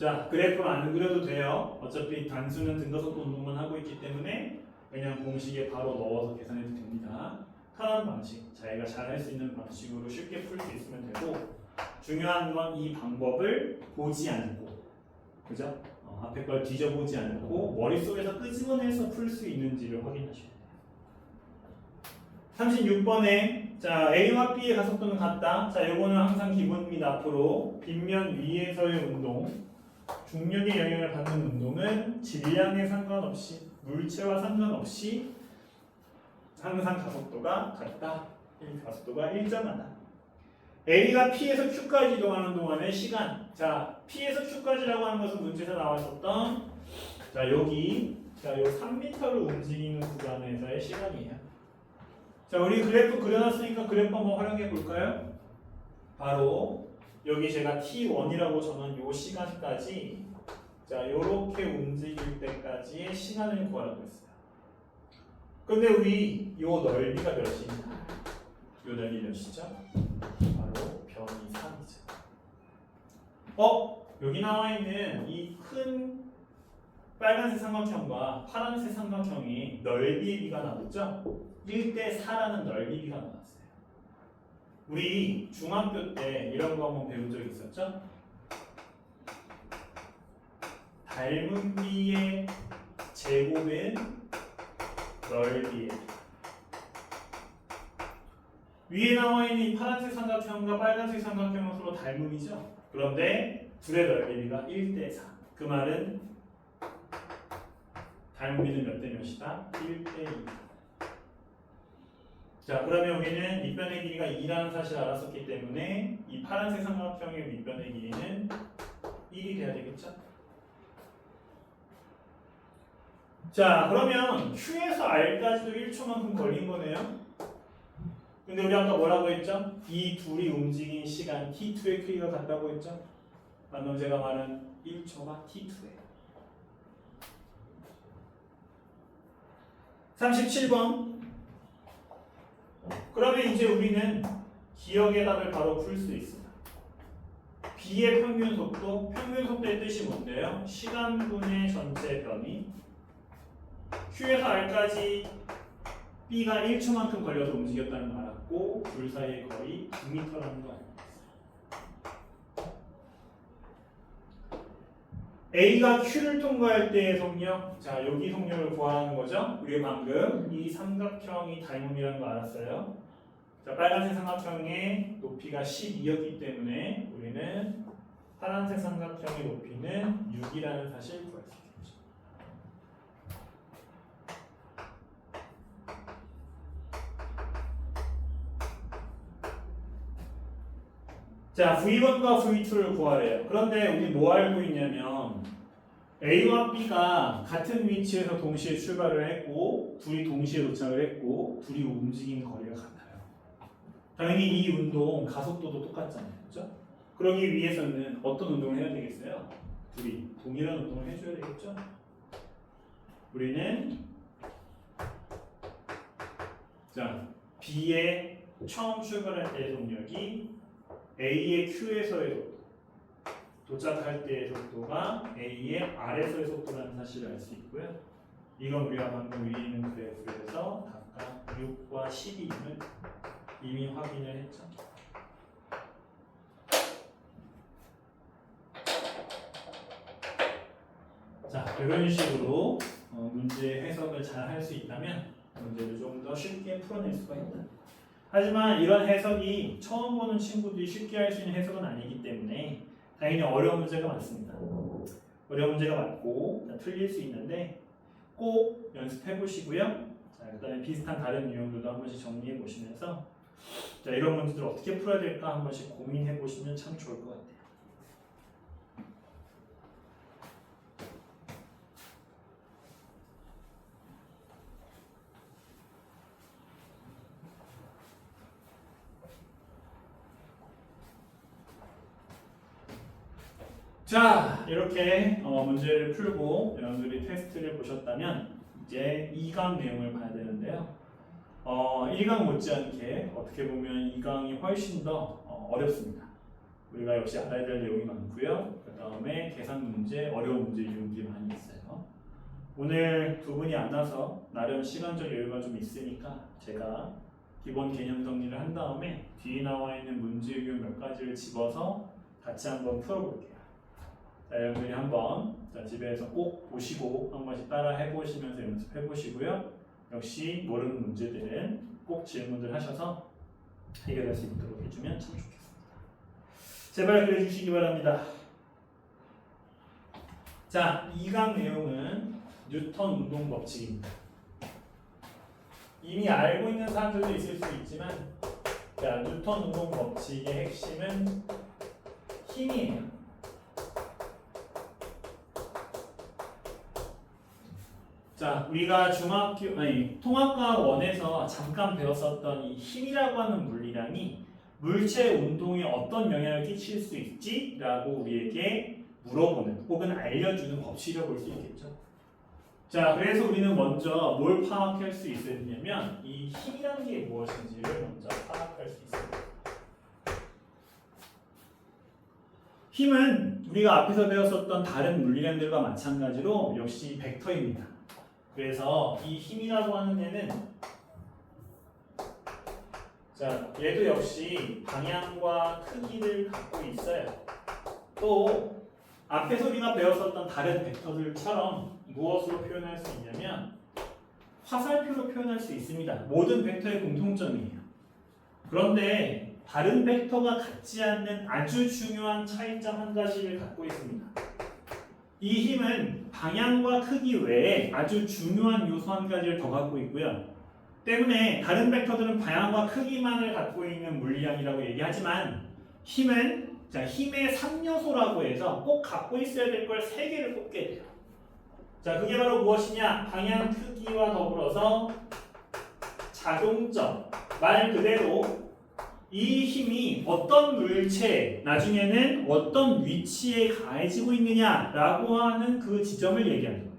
자, 그래프를 안 그려도 돼요. 어차피 단수는 등가속도 운동만 하고 있기 때문에 그냥 공식에 바로 넣어서 계산해도 됩니다. 편한 방식, 자기가 잘 할 수 있는 방식으로 쉽게 풀 수 있으면 되고, 중요한 건 이 방법을 보지 않고, 그죠? 앞에 걸 뒤져보지 않고 머릿속에서 끄집어내서 풀 수 있는지를 확인하셔야 돼요. 36번에 자, A와 B의 가속도는 같다. 자, 요거는 항상 기본입니다. 앞으로 빗면 위에서의 운동, 중력의 영향을 받는 운동은 질량에 상관없이, 물체와 상관없이 항상 가속도가 같다. 이 가속도가 일정하다. A가 P에서 Q까지 이동하는 동안의 시간. 자, P에서 Q까지라고 하는 것은 문제에서 나왔었던 자, 여기 자, 요 3m를 움직이는 구간에서의 시간이에요. 자, 우리 그래프 그려놨으니까 그래프 한번 활용해 볼까요? 바로 여기 제가 T1이라고 정한 요 시간까지 자, 요렇게 움직일 때까지의 시간을 구하라고 했어요. 근데 우리 요 넓이가 몇입니까? 요 넓이 몇이죠? 바로 변이 3이죠. 여기 나와 있는 이 큰 빨간색 삼각형과 파란색 삼각형이 넓이의 비가 나왔죠? 1대4라는 넓이 비가 나왔어요. 우리 중학교 때 이런 거 한번 배운 적 있었죠? 닮은 비의 제곱은 넓이의 위에 나와 있는 이 파란색 삼각형과 빨간색 삼각형은 서로 닮음이죠. 그런데 둘의 넓이가 1대4. 그 말은 닮음비는 몇 대 몇이다? 1대2. 자, 그러면 우리는 밑변의 길이가 2라는 사실을 알았었기 때문에 이 파란색 삼각형의 밑변의 길이는 1이 돼야 되겠죠? 자, 그러면 Q에서 R까지도 1초만큼 걸린 거네요. 근데 우리 아까 뭐라고 했죠? 이 둘이 움직인 시간 T2의 크기가 같다고 했죠? 방금 제가 말한 1초가 T2예요. 37번. 그러면 이제 우리는 기억의 답을 바로 풀 수 있습니다. B의 평균 속도, 평균 속도의 뜻이 뭔데요? 시간분의 전체 변이. Q에서 R까지 B가 1초만큼 걸려서 움직였다는 거 알았고, 둘 사이의 거리 9m라는 거 알았어요. A가 Q를 통과할 때의 속력, 자, 여기 속력을 구하라는 거죠. 우리 방금 이 삼각형이 닮음이라는 거 알았어요. 자, 빨간색 삼각형의 높이가 12였기 때문에 우리는 파란색 삼각형의 높이는 6이라는 사실을 구할 수 있겠죠. 자, V1과 V2를 구하래요. 그런데 우리 뭐 알고 있냐면 A와 B가 같은 위치에서 동시에 출발을 했고 둘이 동시에 도착을 했고 둘이 움직인 거리가 같아요. 당연히 이 운동 가속도도 똑같잖아요. 그렇죠? 그러기 위해서는 어떤 운동을 해야 되겠어요? 둘이 동일한 운동을 해줘야 되겠죠? 우리는 자, B의 처음 출발할 때의 속력이 A의 Q에서의 속도, 도착할 때의 속도가 A의 R에서의 속도라는 사실을 알 수 있고요. 이건 우리가 방금 위에 있는 그래프에서 각각 6과 12임을 이미 확인을 했죠. 자, 이런 식으로 문제 해석을 잘 할 수 있다면 문제를 좀 더 쉽게 풀어낼 수가 있다. 하지만 이런 해석이 처음 보는 친구들이 쉽게 할 수 있는 해석은 아니기 때문에 당연히 어려운 문제가 많습니다. 어려운 문제가 많고 틀릴 수 있는데 꼭 연습해 보시고요. 자, 그다음에 비슷한 다른 유형들도 한 번씩 정리해 보시면서 자, 이런 문제들 어떻게 풀어야 될까 한 번씩 고민해 보시면 참 좋을 것 같아요. 자, 이렇게 문제를 풀고 여러분들이 테스트를 보셨다면 이제 2강 내용을 봐야 되는데요. 1강 못지않게 어떻게 보면 2강이 훨씬 더 어렵습니다. 우리가 역시 알아야 될 내용이 많고요. 그 다음에 계산 문제, 어려운 문제 유형들이 많이 있어요. 오늘 두 분이 안 와서 나름 시간적 여유가 좀 있으니까 제가 기본 개념 정리를 한 다음에 뒤에 나와 있는 문제 유형 몇 가지를 집어서 같이 한번 풀어볼게요. 자, 여러분들이 한번 집에서 꼭 보시고 한 번씩 따라 해보시면서 연습해 보시고요. 역시 모르는 문제들은 꼭 질문들 하셔서 해결할 수 있도록 해주면 참 좋겠습니다. 제발 그려주시기 바랍니다. 자, 2강 내용은 뉴턴 운동 법칙입니다. 이미 알고 있는 사람들도 있을 수 있지만, 자, 뉴턴 운동 법칙의 핵심은 힘이에요. 자, 우리가 통합과학 1에서 잠깐 배웠었던 이 힘이라고 하는 물리량이 물체 운동에 어떤 영향을 끼칠 수 있지? 라고 우리에게 물어보는 혹은 알려주는 법칙이라고 볼 수 있겠죠. 자, 그래서 우리는 먼저 뭘 파악할 수 있었냐면 이 힘이라는 게 무엇인지를 먼저 파악할 수 있습니다. 힘은 우리가 앞에서 배웠었던 다른 물리량들과 마찬가지로 역시 벡터입니다. 그래서 이 힘이라고 하는 애는, 자, 얘도 역시 방향과 크기를 갖고 있어요. 또 앞에서 우리가 배웠었던 다른 벡터들처럼 무엇으로 표현할 수 있냐면 화살표로 표현할 수 있습니다. 모든 벡터의 공통점이에요. 그런데 다른 벡터가 갖지 않는 아주 중요한 차이점 한 가지를 갖고 있습니다. 이 힘은 방향과 크기 외에 아주 중요한 요소 한 가지를 더 갖고 있고요. 때문에 다른 벡터들은 방향과 크기만을 갖고 있는 물리량이라고 얘기하지만 힘은, 자, 힘의 3요소라고 해서 꼭 갖고 있어야 될 걸 3개를 꼽게 돼요. 자, 그게 바로 무엇이냐? 방향 크기와 더불어서 작용점. 말 그대로 이 힘이 어떤 물체, 나중에는 어떤 위치에 가해지고 있느냐라고 하는 그 지점을 얘기하는 거예요.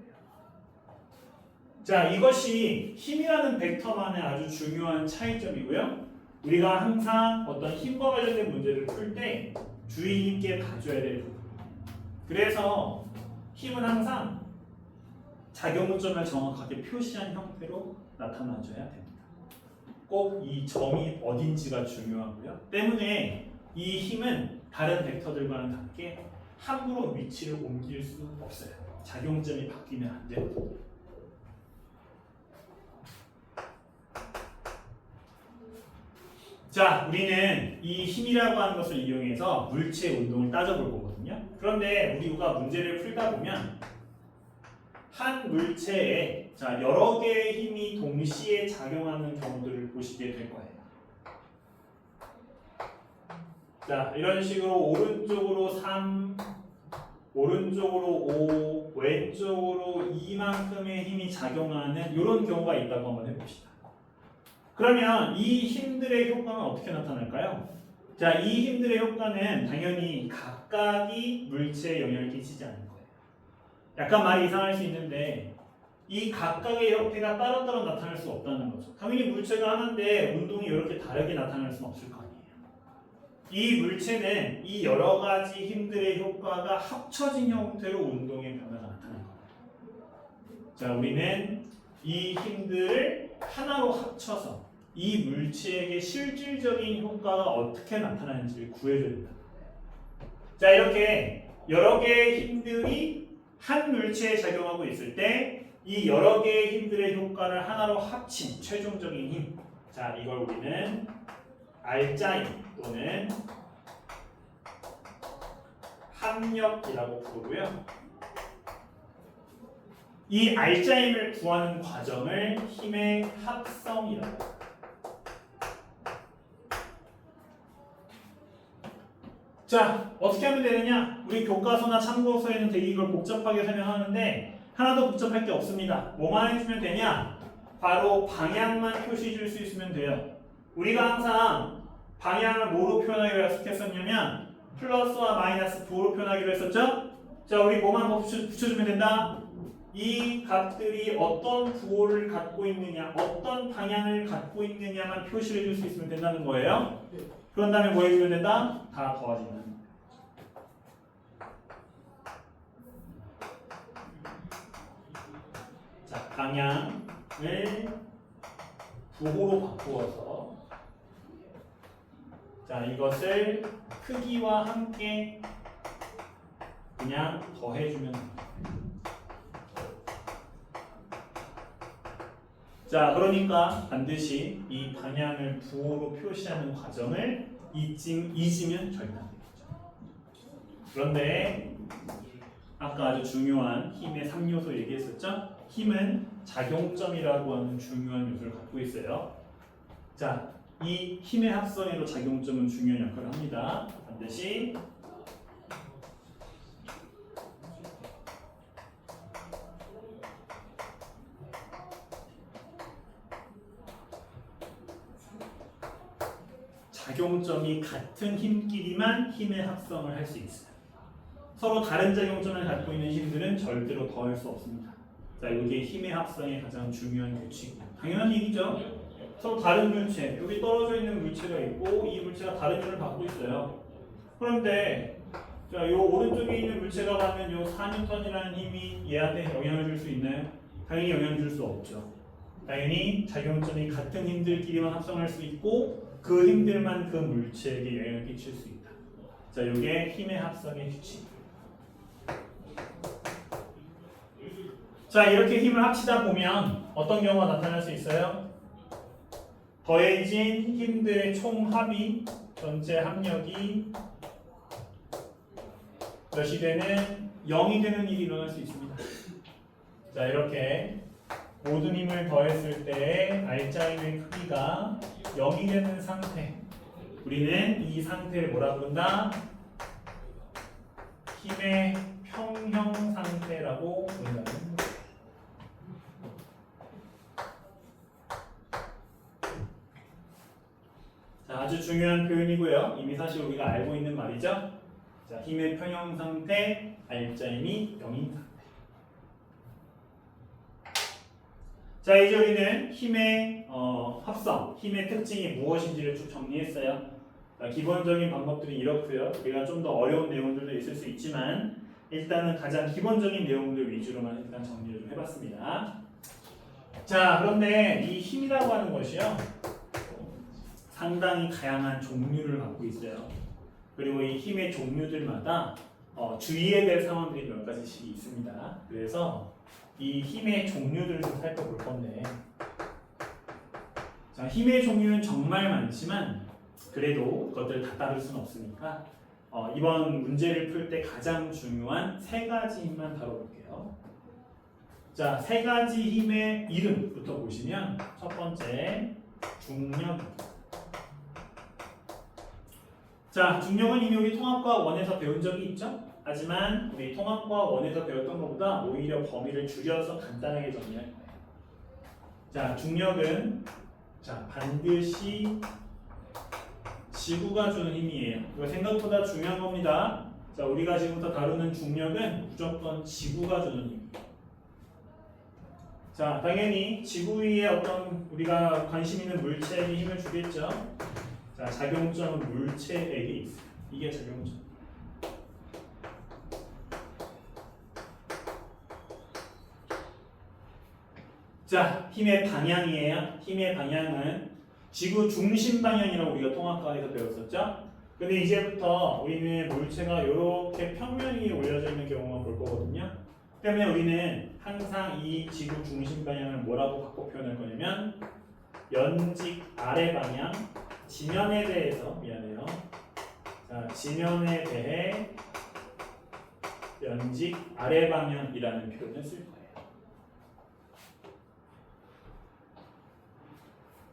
자, 이것이 힘이라는 벡터만의 아주 중요한 차이점이고요. 우리가 항상 어떤 힘과 관련된 문제를 풀 때 주의 깊게 봐줘야 될 부분입니다. 그래서 힘은 항상 작용점을 정확하게 표시한 형태로 나타나줘야 됩니다. 꼭 이 점이 어딘지가 중요하고요. 때문에 이 힘은 다른 벡터들과는 다르게 함부로 위치를 옮길 수 없어요. 작용점이 바뀌면 안 되거든요. 자, 우리는 이 힘이라고 하는 것을 이용해서 물체의 운동을 따져볼 거거든요. 그런데 우리가 문제를 풀다 보면 한 물체에, 자, 여러 개의 힘이 동시에 작용하는 경우들을 보시게 될 거예요. 자, 이런 식으로 오른쪽으로 3, 오른쪽으로 5, 왼쪽으로 2만큼의 힘이 작용하는 이런 경우가 있다고 한번 해봅시다. 그러면 이 힘들의 효과는 어떻게 나타날까요? 자, 이 힘들의 효과는 당연히 각각이 물체에 영향을 끼치지 않는 거예요. 약간 말이 이상할 수 있는데 이 각각의 형태가 따로따로 나타날 수 없다는 거죠. 당연히 물체가 하나인데 운동이 이렇게 다르게 나타날 수는 없을 거 아니에요. 이 물체는 이 여러 가지 힘들의 효과가 합쳐진 형태로 운동의 변화가 나타날 거예요. 자, 우리는 이 힘들을 하나로 합쳐서 이 물체에게 실질적인 효과가 어떻게 나타나는지를 구해줘야 된다. 자, 이렇게 여러 개의 힘들이 한 물체에 작용하고 있을 때 이 여러 개의 힘들의 효과를 하나로 합친 최종적인 힘, 자, 이걸 우리는 알짜임 또는 합력이라고 부르고요. 이 알짜임을 구하는 과정을 힘의 합성이라고 합니다. 자, 어떻게 하면 되느냐? 우리 교과서나 참고서에는 되게 이걸 복잡하게 설명하는데 하나도 복잡할 게 없습니다. 뭐만 해주면 되냐? 바로 방향만 표시해 줄 수 있으면 돼요. 우리가 항상 방향을 뭐로 표현하기로 했었냐면 플러스와 마이너스 부호로 표현하기로 했었죠? 자, 우리 뭐만 붙여주면 된다? 이 값들이 어떤 부호를 갖고 있느냐, 어떤 방향을 갖고 있느냐만 표시를 해줄 수 있으면 된다는 거예요. 그런 다음에 뭐 해주면 된다? 다 더하지면. 방향을 부호로 바꾸어서 자 이것을 크기와 함께 그냥 더해주면 됩니다. 자 그러니까 반드시 이 방향을 부호로 표시하는 과정을 잊으면 절대 안 되겠죠. 그런데 아까 아주 중요한 힘의 3요소 얘기했었죠? 힘은 작용점이라고 하는 중요한 요소를 갖고 있어요. 자, 이 힘의 합성에도 작용점은 중요한 역할을 합니다. 반드시 작용점이 같은 힘끼리만 힘의 합성을 할 수 있어요. 서로 다른 작용점을 갖고 있는 힘들은 절대로 더할 수 없습니다. 자, 이게 힘의 합성의 가장 중요한 규칙이에요. 당연한 얘기죠. 서로 다른 물체, 여기 떨어져 있는 물체가 있고 이 물체가 다른 힘을 받고 있어요. 그런데 자, 요 오른쪽에 있는 물체가 받는 요 4N이라는 힘이 얘한테 영향을 줄 수 있나요? 당연히 영향을 줄 수 없죠. 당연히 작용점이 같은 힘들끼리만 합성할 수 있고 그 힘들만 그 물체에게 영향을 끼칠 수 있다. 자, 이게 힘의 합성의 규칙. 자, 이렇게 힘을 합치다 보면 어떤 경우가 나타날 수 있어요? 더해진 힘들의 총합이 전체 합력이 몇이 되는 0이 되는 일이 일어날 수 있습니다. 자, 이렇게 모든 힘을 더했을 때 알짜임의 크기가 0이 되는 상태. 우리는 이 상태를 뭐라 부른다? 힘의 평형 상태라고 부른다는 거예요. 자, 아주 중요한 표현이고요. 이미 사실 우리가 알고 있는 말이죠. 자, 힘의 평형 상태, 알짜임이 0인 상태. 자, 이제 우리는 힘의 합성, 힘의 특징이 무엇인지를 쭉 정리했어요. 자, 기본적인 방법들이 이렇고요. 우리가 좀 더 어려운 내용들도 있을 수 있지만 일단은 가장 기본적인 내용들 위주로만 일단 정리를 좀 해봤습니다. 자, 그런데 이 힘이라고 하는 것이요, 상당히 다양한 종류를 갖고 있어요. 그리고 이 힘의 종류들마다 주의해야 될 상황들이 몇 가지씩 있습니다. 그래서 이 힘의 종류들을 좀 살펴볼 건데, 자, 힘의 종류는 정말 많지만 그래도 그것들을 다 다룰 수는 없으니까 이번 문제를 풀 때 가장 중요한 세 가지 힘만 다뤄볼게요. 자, 세 가지 힘의 이름부터 보시면 첫 번째 중력입니다. 자, 중력은 이미 우리 통합과학 1에서 배운 적이 있죠? 하지만 우리 통합과학 1에서 배웠던 것보다 오히려 범위를 줄여서 간단하게 정리할 거예요. 자, 중력은 자, 반드시 지구가 주는 힘이에요. 이거 생각보다 중요한 겁니다. 자, 우리가 지금부터 다루는 중력은 무조건 지구가 주는 힘이에요. 자, 당연히 지구 위에 어떤 우리가 관심 있는 물체에게 힘을 주겠죠. 자, 작용점은 물체에게 있어요. 이게 작용점. 자, 힘의 방향이에요. 힘의 방향은 지구 중심 방향이라고 우리가 통합과학에서 배웠었죠. 근데 이제부터 우리는 물체가 이렇게 평면 위에 올려져 있는 경우만 볼 거거든요. 때문에 우리는 항상 이 지구 중심 방향을 뭐라고 바꿔 표현할 거냐면 연직 아래 방향, 지면에 대해서, 미안해요. 자, 지면에 대해 연직 아래 방향이라는 표현을 쓸 거예요.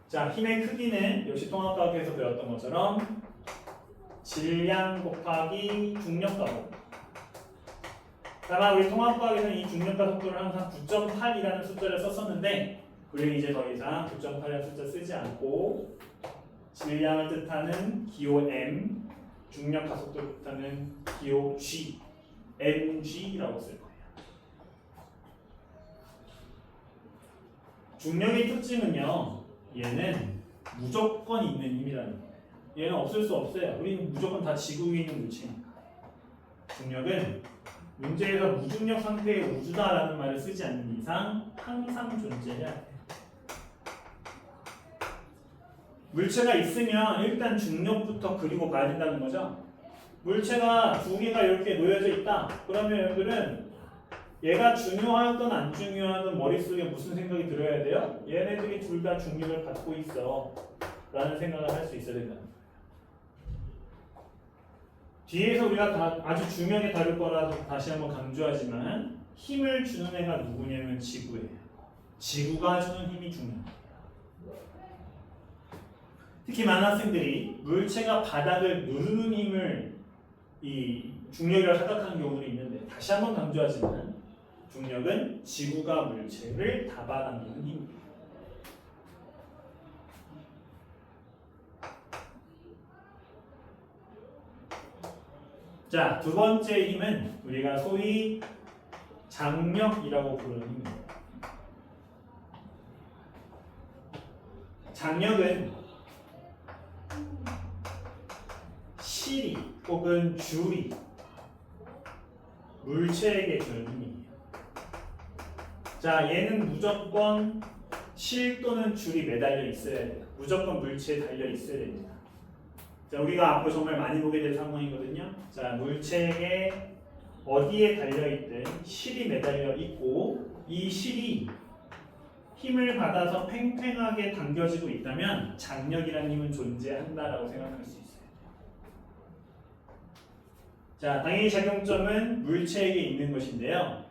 자, 힘의 크기는 역시 통합과학에서 배웠던 것처럼 질량 곱하기 중력과 속도. 다만 우리 통합과학에서는 이 중력과 속도를 항상 9.8이라는 숫자를 썼었는데 우리는 이제 더 이상 9.8이라는 숫자 쓰지 않고 질량을 뜻하는 기호 m, 중력 가속도를 뜻하는 기호 g, mg라고 쓸 거예요. 중력의 특징은요, 얘는 무조건 있는 힘이라는 거예요. 얘는 없을 수 없어요. 우리는 무조건 다 지구 위에 있는 물체니까. 중력은 문제에서 무중력 상태의 우주다라는 말을 쓰지 않는 이상 항상 존재해야 돼. 물체가 있으면 일단 중력부터 그리고 봐야 된다는 거죠. 물체가 두 개가 이렇게 놓여져 있다. 그러면 여러분들은 얘가 중요하든 안 중요하든 머릿속에 무슨 생각이 들어야 돼요? 얘네들이 둘 다 중력을 받고 있어 라는 생각을 할 수 있어야 된다. 뒤에서 우리가 아주 중요하게 다룰 거라도 다시 한번 강조하지만 힘을 주는 애가 누구냐면 지구예요. 지구가 주는 힘이 중요해요. 특히 많은 학생들이 물체가 바닥을 누르는 힘을 이 중력이라고 생각하는 경우도 있는데 다시 한번 강조하지만 중력은 지구가 물체를 잡아당기는 힘입니다. 자, 두 번째 힘은 우리가 소위 장력이라고 부르는 힘입니다. 장력은 실이 혹은 줄이 물체에게 주는 힘이에요. 자, 얘는 무조건 실 또는 줄이 매달려 있어야 돼요. 무조건 물체에 달려 있어야 됩니다. 자, 우리가 앞으로 정말 많이 보게 될 상황이거든요. 자, 물체에 어디에 달려있든 실이 매달려 있고 이 실이 힘을 받아서 팽팽하게 당겨지고 있다면 장력이라는 힘은 존재한다라고 생각할 수 있어요. 자, 당연히 작용점은 물체에게 있는 것인데요.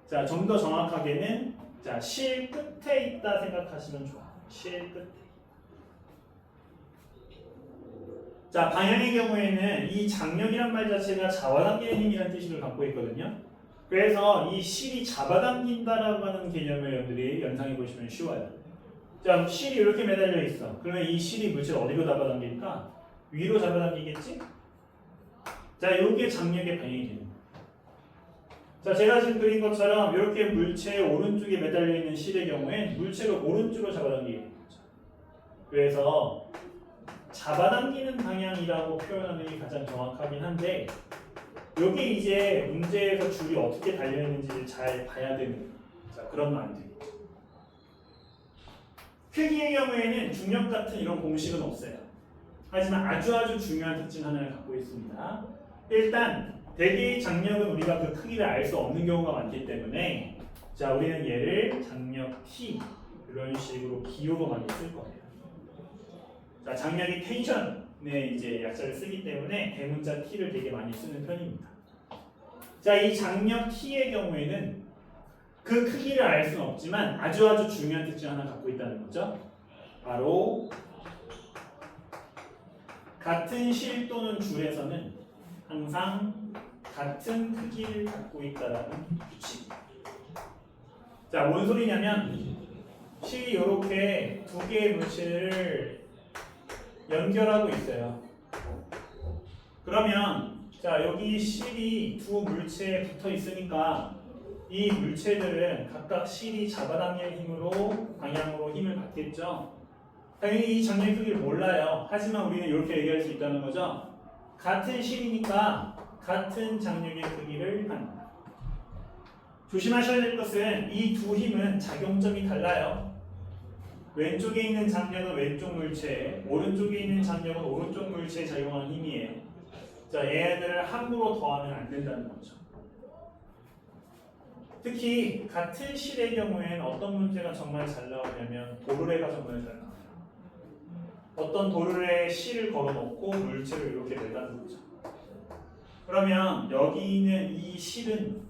자, 좀 더 정확하게는 자, 실 끝에 있다 생각하시면 좋아요. 실 끝에. 자, 방향의 경우에는 이 장력이란 말 자체가 잡아당기는 힘이라는 뜻을 갖고 있거든요. 그래서 이 실이 잡아당긴다라고 하는 개념을 여러분들이 연상해 보시면 쉬워요. 자, 실이 이렇게 매달려 있어. 그러면 이 실이 물체를 어디로 잡아당길까? 위로 잡아당기겠지? 자, 요게 장력의 방향이 됩니다. 자, 제가 지금 그린 것처럼 이렇게 물체의 오른쪽에 매달려 있는 실의 경우에 물체를 오른쪽으로 잡아당기게 됩니다. 그래서 잡아당기는 방향이라고 표현하는 게 가장 정확하긴 한데 여기 이제 문제에서 줄이 어떻게 달려있는지를 잘 봐야 되는 그런 말들이죠. 크기의 경우에는 중력 같은 이런 공식은 없어요. 하지만 아주 중요한 특징 하나를 갖고 있습니다. 일단 대개의 장력은 우리가 그 크기를 알 수 없는 경우가 많기 때문에 자, 우리는 얘를 장력 T 이런 식으로 기호로 많이 쓸 거예요. 자, 장력이 텐션의 이제 약자를 쓰기 때문에 대문자 T를 되게 많이 쓰는 편입니다. 자, 이 장력 T의 경우에는 그 크기를 알 수는 없지만 아주 중요한 특징 하나 갖고 있다는 거죠. 바로 같은 실 또는 줄에서는 항상 같은 크기를 갖고 있다는 규칙. 자, 뭔 소리냐면 실이 이렇게 두 개의 물체를 연결하고 있어요. 그러면 자, 여기 실이 두 물체에 붙어 있으니까 이 물체들은 각각 실이 잡아당길 힘으로 방향으로 힘을 받겠죠. 당연히 이 장력의 크기를 몰라요. 하지만 우리는 이렇게 얘기할 수 있다는 거죠. 같은 실이니까 같은 장력의 크기를 합니다. 조심하셔야 될 것은 이 두 힘은 작용점이 달라요. 왼쪽에 있는 장력은 왼쪽 물체에, 오른쪽에 있는 장력은 오른쪽 물체에 작용하는 힘이에요. 자, 얘네들을 함부로 더하면 안 된다는 거죠. 특히 같은 실의 경우에는 어떤 문제가 정말 잘 나오냐면 도르래가 정말 잘 나와요. 어떤 도르래에 실을 걸어놓고 물체를 이렇게 매다는 거죠. 그러면 여기 있는 이 실은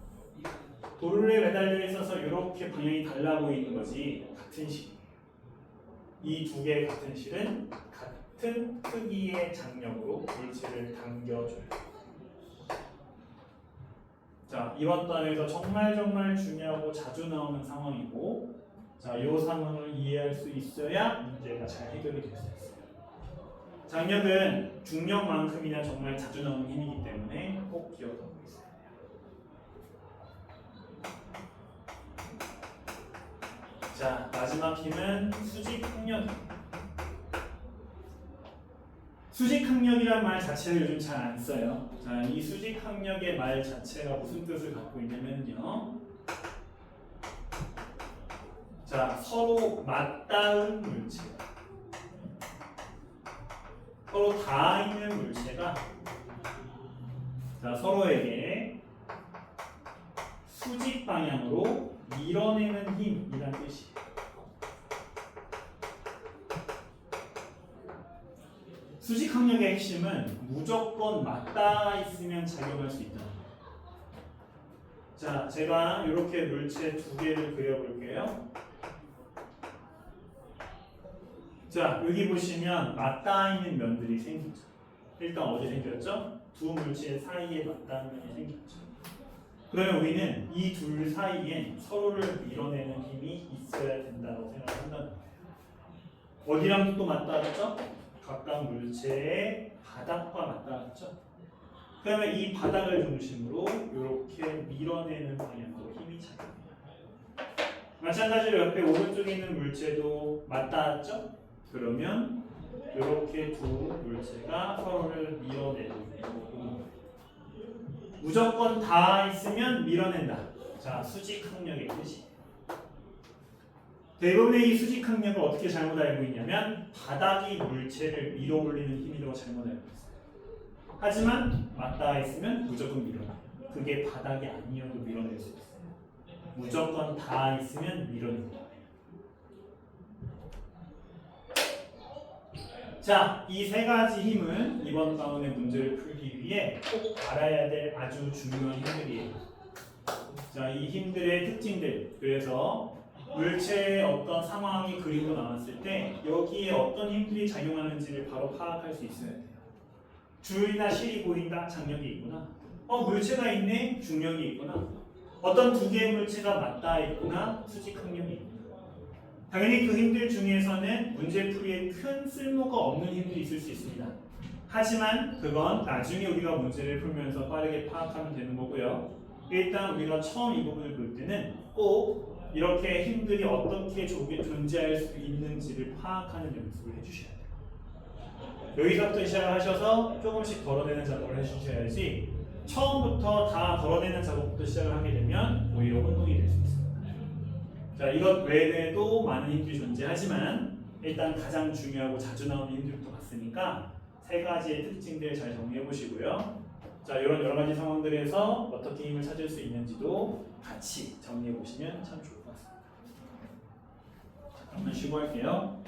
도르래에 매달려 있어서 이렇게 방향이 달라 보이는 거지 같은 실. 이 두 개의 같은 실은 같은 크기의 장력으로 물체를 당겨줘요. 자, 이번 단에서 정말 중요하고 자주 나오는 상황이고, 자, 이 상황을 이해할 수 있어야 문제가 잘 해결이 될 수 있어요. 장력은 중력만큼이나 정말 자주 나오는 힘이기 때문에 꼭 기억하고 있어야 돼요. 자, 마지막 힘은 수직폭력입니다. 수직항력이란 말 자체를 요즘 잘 안 써요. 자, 이 수직항력의 말 자체가 무슨 뜻을 갖고 있냐면요. 자, 서로 맞닿은 물체, 서로 닿아 있는 물체가 자, 서로에게 수직 방향으로 밀어내는 힘이란 뜻이에요. 수직항력의 핵심은 무조건 맞닿아 있으면 작용할 수 있다. 자, 제가 이렇게 물체 두 개를 그려볼게요. 자, 여기 보시면 맞닿아 있는 면들이 생기죠. 일단 어디 생겼죠? 두 물체 사이에 맞닿은 면이 생겼죠. 그러면 우리는 이 둘 사이에 서로를 밀어내는 힘이 있어야 된다고 생각한다는 거예요. 어디랑 또 맞닿았죠? 각각 물체의 바닥과 맞닿았죠. 그러면 이 바닥을 중심으로 이렇게 밀어내는 방향으로 힘이 작용합니다. 마찬가지로 옆에 오른쪽에 있는 물체도 맞닿았죠? 그러면 이렇게 두 물체가 서로를 밀어내는 거고, 무조건 닿아 있으면 밀어낸다. 자, 수직항력의 뜻이. 대부분의 이 수직항력을 어떻게 잘못 알고 있냐면 바닥이 물체를 밀어올리는 힘이라고 잘못 알고 있어요. 하지만 맞닿아 있으면 무조건 밀어내요. 그게 바닥이 아니어도 밀어낼 수 있어요. 무조건 닿아 있으면 밀어낸다. 자, 이 세 가지 힘은 이번 가운의 문제를 풀기 위해 꼭 알아야 될 아주 중요한 힘들이에요. 자, 이 힘들의 특징들. 그래서 물체의 어떤 상황이 그림으로 나왔을 때 여기에 어떤 힘들이 작용하는지를 바로 파악할 수 있어야 돼요. 줄이나 실이 보인다? 장력이 있구나. 물체가 있네? 중력이 있구나. 어떤 두 개의 물체가 맞닿아 있구나? 수직항력이 있구나. 당연히 그 힘들 중에서는 문제풀이에 큰 쓸모가 없는 힘들이 있을 수 있습니다. 하지만 그건 나중에 우리가 문제를 풀면서 빠르게 파악하면 되는 거고요. 일단 우리가 처음 이 부분을 볼 때는 꼭 이렇게 힘들이 어떻게 존재할 수 있는지를 파악하는 연습을 해주셔야 돼요. 여기서부터 시작을 하셔서 조금씩 덜어내는 작업을 해주셔야지 처음부터 다 덜어내는 작업부터 시작을 하게 되면 오히려 혼동이 될 수 있습니다. 자, 이것 외에도 많은 힘들이 존재하지만 일단 가장 중요하고 자주 나오는 힘들부터 봤으니까 세 가지의 특징들 잘 정리해 보시고요. 자, 이런 여러 가지 상황들에서 어떻게 힘을 찾을 수 있는지도 같이 정리해 보시면 참 좋을 것 같습니다. 잠깐만 쉬고 할게요.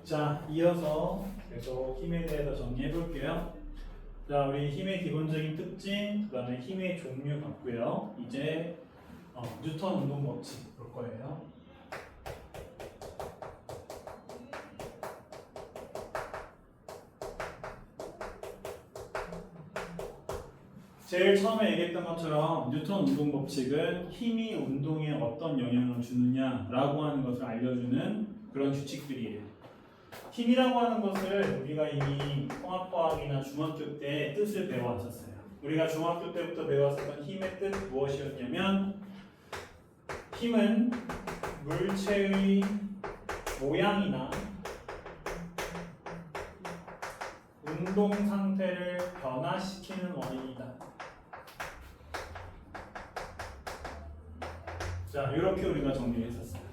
자, 이어서 계속 힘에 대해서 정리해 볼게요. 자, 우리 힘의 기본적인 특징, 그 다음에 힘의 종류 봤고요. 이제 뉴턴 운동 법칙 볼 거예요. 제일 처음에 얘기했던 것처럼 뉴턴 운동 법칙은 힘이 운동에 어떤 영향을 주느냐라고 하는 것을 알려주는 그런 규칙들이에요. 힘이라고 하는 것을 우리가 이미 통합과학이나 중학교 때 뜻을 배워왔었어요. 우리가 중학교 때부터 배웠었던 힘의 뜻 무엇이었냐면 힘은 물체의 모양이나 운동 상태를 변화시키는 원인이다. 자, 이렇게 우리가 정리를 했었어요.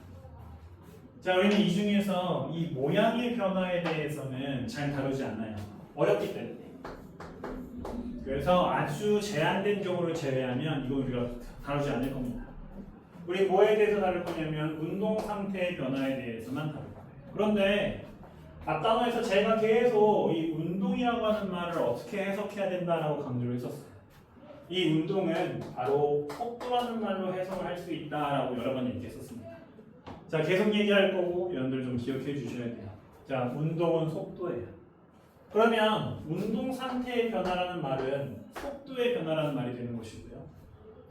자, 우리는 이 중에서 이 모양의 변화에 대해서는 잘 다루지 않아요. 어렵기 때문에. 그래서 아주 제한된 경우를 제외하면 이거 우리가 다루지 않을 겁니다. 우리 뭐에 대해서 다룰 거냐면 운동 상태의 변화에 대해서만 다룰 거예요. 그런데 앞단어에서 제가 계속 이 운동이라고 하는 말을 어떻게 해석해야 된다라고 강조를 했었어요. 이 운동은 바로 속도라는 말로 해석을 할 수 있다라고 여러 번 얘기했었습니다. 자, 계속 얘기할 거고 여러분들 좀 기억해 주셔야 돼요. 자, 운동은 속도예요. 그러면 운동 상태의 변화라는 말은 속도의 변화라는 말이 되는 것이고요.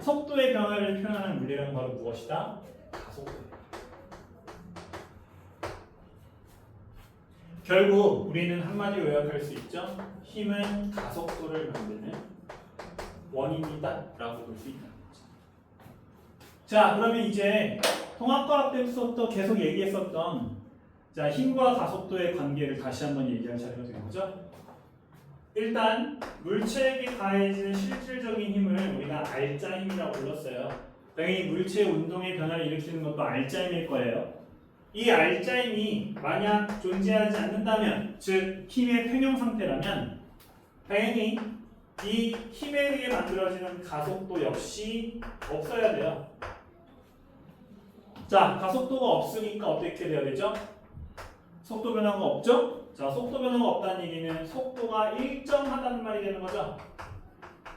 속도의 변화를 표현하는 물리는 바로 무엇이다? 가속도예요. 결국 우리는 한마디로 요약할 수 있죠. 힘은 가속도를 만드는 원인이다 라고 볼 수 있다는 거죠. 자, 그러면 이제 통합과학 때부터 계속 얘기했었던 자, 힘과 가속도의 관계를 다시 한번 얘기할 차례가 되는 거죠. 일단 물체에게 가해지는 실질적인 힘을 우리가 알짜 힘이라고 불렀어요. 당연히 물체의 운동의 변화를 일으키는 것도 알짜 힘일 거예요. 이 알짜 힘이 만약 존재하지 않는다면, 즉 힘의 평형 상태라면 당연히 이 힘에 의해 만들어지는 가속도 역시 없어야 돼요. 자, 가속도가 없으니까 어떻게 돼야 되죠? 속도 변화가 없죠? 자, 속도 변화가 없다는 얘기는 속도가 일정하다는 말이 되는 거죠.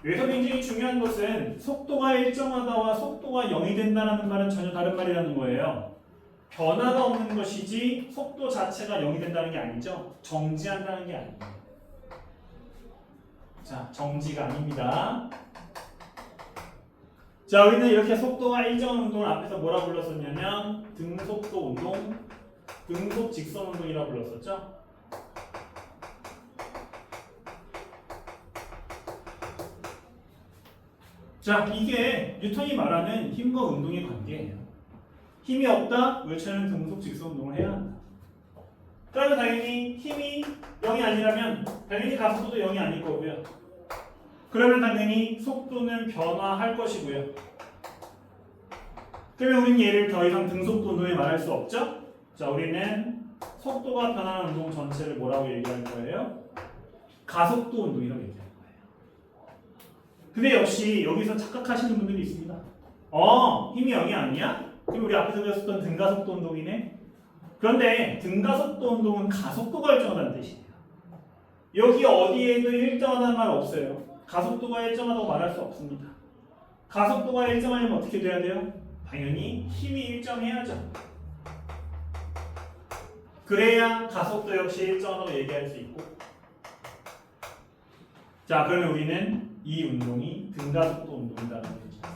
여기서 굉장히 중요한 것은 속도가 일정하다와 속도가 0이 된다는 말은 전혀 다른 말이라는 거예요. 변화가 없는 것이지 속도 자체가 0이 된다는 게 아니죠. 정지한다는 게 아니에요. 자, 정지가 아닙니다. 자, 우리는 이렇게 속도가 일정한 운동을 앞에서 뭐라 불렀었냐면 등속도 운동, 등속 직선 운동이라고 불렀었죠. 자, 이게 뉴턴이 말하는 힘과 운동의 관계예요. 힘이 없다? 물체는 등속 직선 운동을 해야 한다. 그러면 당연히 힘이 0이 아니라면 당연히 가속도도 0이 아닐 거고요. 그러면 당연히 속도는 변화할 것이고요. 그러면 우리는 얘를 더 이상 등속도 운동에 말할 수 없죠? 자, 우리는 속도가 변하는 운동 전체를 뭐라고 얘기할 거예요? 가속도 운동이라고 얘기할 거예요. 근데 역시 여기서 착각하시는 분들이 있습니다. 힘이 0이 아니야? 그럼 우리 앞에서 배웠었던 등가속도 운동이네? 그런데 등가속도 운동은 가속도가 일정하다는 뜻이에요. 여기 어디에도 일정하다는 말 없어요. 가속도가 일정하다고 말할 수 없습니다. 가속도가 일정하려면 어떻게 돼야 돼요? 당연히 힘이 일정해야죠. 그래야 가속도 역시 일정하다고 얘기할 수 있고. 자, 그러면 우리는 이 운동이 등가속도 운동이라는 얘기입니다.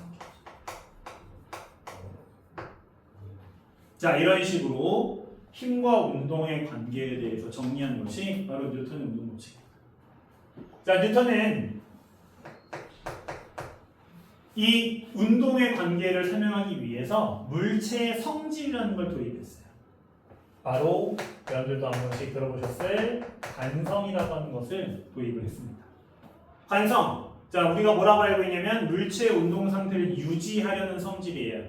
자, 이런 식으로 힘과 운동의 관계에 대해서 정리한 것이 바로 뉴턴의 운동 법칙입니다. 자, 뉴턴은 이 운동의 관계를 설명하기 위해서 물체의 성질이라는 걸 도입했어요. 바로 여러분들도 한 번씩 들어보셨을 관성이라고 하는 것을 도입을 했습니다. 관성. 자, 우리가 뭐라고 알고 있냐면 물체의 운동 상태를 유지하려는 성질이에요.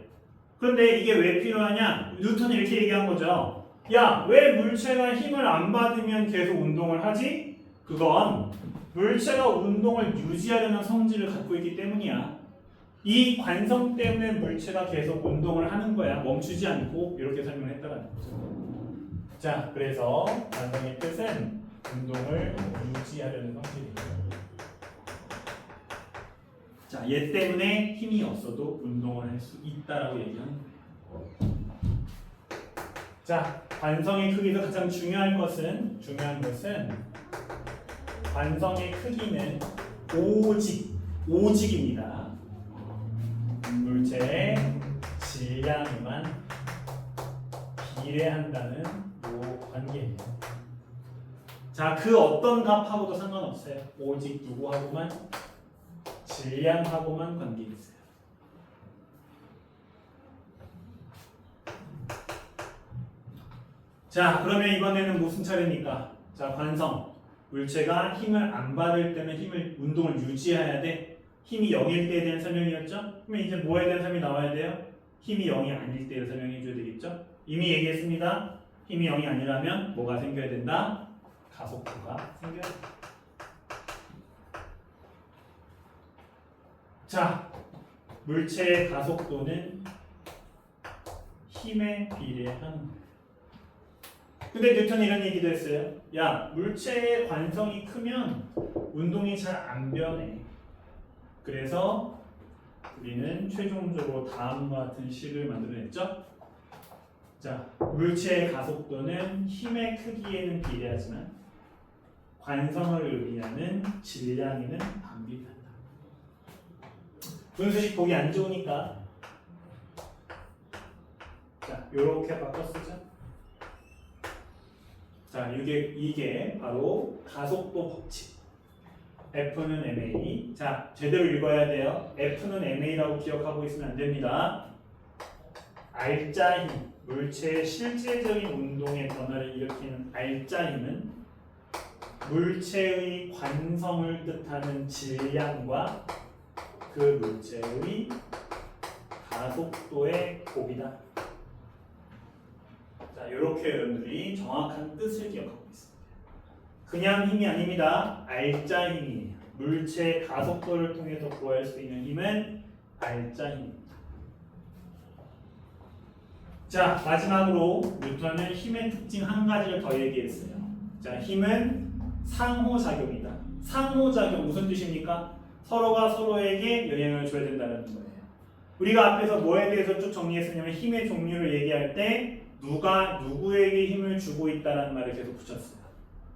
그런데 이게 왜 필요하냐? 뉴턴이 이렇게 얘기한 거죠. 야, 왜 물체가 힘을 안 받으면 계속 운동을 하지? 그건 물체가 운동을 유지하려는 성질을 갖고 있기 때문이야. 이 관성 때문에 물체가 계속 운동을 하는 거야. 멈추지 않고. 이렇게 설명을 했다는 거죠. 자, 그래서 관성의 뜻은 운동을 유지하려는 성질이에요. 자, 얘 때문에 힘이 없어도 운동을 할 수 있다라고 얘기하는 거예요. 자, 관성의 크기도 가장 중요한 것은 관성의 크기는 오직입니다. 물체의 질량에만 비례한다는 요 관계예요. 자, 그 어떤 값하고도 상관없어요. 오직 누구하고만 질량하고만 관계 있어요. 자, 그러면 이번에는 무슨 차례입니까? 자, 관성. 물체가 힘을 안 받을 때는 운동을 유지해야 돼. 힘이 0일 때에 대한 설명이었죠? 그러면 이제 뭐에 대한 설명이 나와야 돼요? 힘이 0이 아닐 때를 설명해 줘야 되겠죠? 이미 얘기했습니다. 힘이 0이 아니라면 뭐가 생겨야 된다? 가속도가 생겨야 된다. 자, 물체의 가속도는 힘에 비례하는 거예요. 근데 뉴턴이 이런 얘기도 했어요. 야, 물체의 관성이 크면 운동이 잘 안 변해. 그래서 우리는 최종적으로 다음과 같은 식을 만들어냈죠. 자, 물체의 가속도는 힘의 크기에는 비례하지만 관성을 의미하는 질량에는 반비례한다. 분수식 보기 안 좋으니까 자, 요렇게 바꿔 쓰자. 자, 이게 바로 가속도 법칙. F는 ma. 자, 제대로 읽어야 돼요. F는 ma라고 기억하고 있으면 안 됩니다. 알짜 힘, 물체의 실제적인 운동의 변화를 일으키는 알짜 힘은 물체의 관성을 뜻하는 질량과 그 물체의 가속도의 곱이다. 자, 이렇게 여러분들이 정확한 뜻을 기억하고 있습니다. 그냥 힘이 아닙니다. 알짜 힘이에요. 물체의 가속도를 통해서 구할 수 있는 힘은 알짜 힘입니다. 자, 마지막으로 뉴턴은 힘의 특징 한 가지를 더 얘기했어요. 자, 힘은 상호작용이다. 상호작용 무슨 뜻입니까? 서로가 서로에게 영향을 줘야 된다는 거예요. 우리가 앞에서 뭐에 대해서 쭉 정리했었냐면 힘의 종류를 얘기할 때 누가 누구에게 힘을 주고 있다는 말을 계속 붙였어요.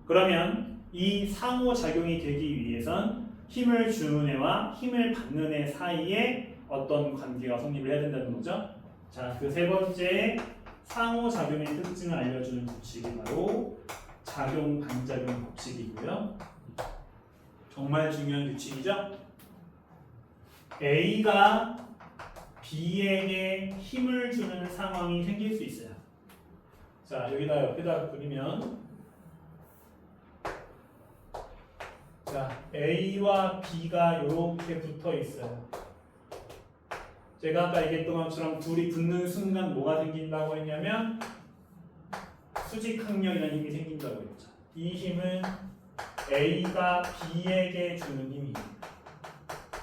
그러면 이 상호작용이 되기 위해선 힘을 주는 애와 힘을 받는 애 사이에 어떤 관계가 성립을 해야 된다는 거죠. 자, 그 세 번째 상호작용의 특징을 알려주는 법칙이 바로 작용-반작용 법칙이고요. 정말 중요한 규칙이죠. A가 B에게 힘을 주는 상황이 생길 수 있어요. 자, 여기다 옆에다 그리면 자, A와 B가 이렇게 붙어 있어요. 제가 아까 얘기했던 것처럼 둘이 붙는 순간 뭐가 생긴다고 했냐면 수직항력이라는 힘이 생긴다고 했죠. 이 힘은 A가 B에게 주는 힘이에요.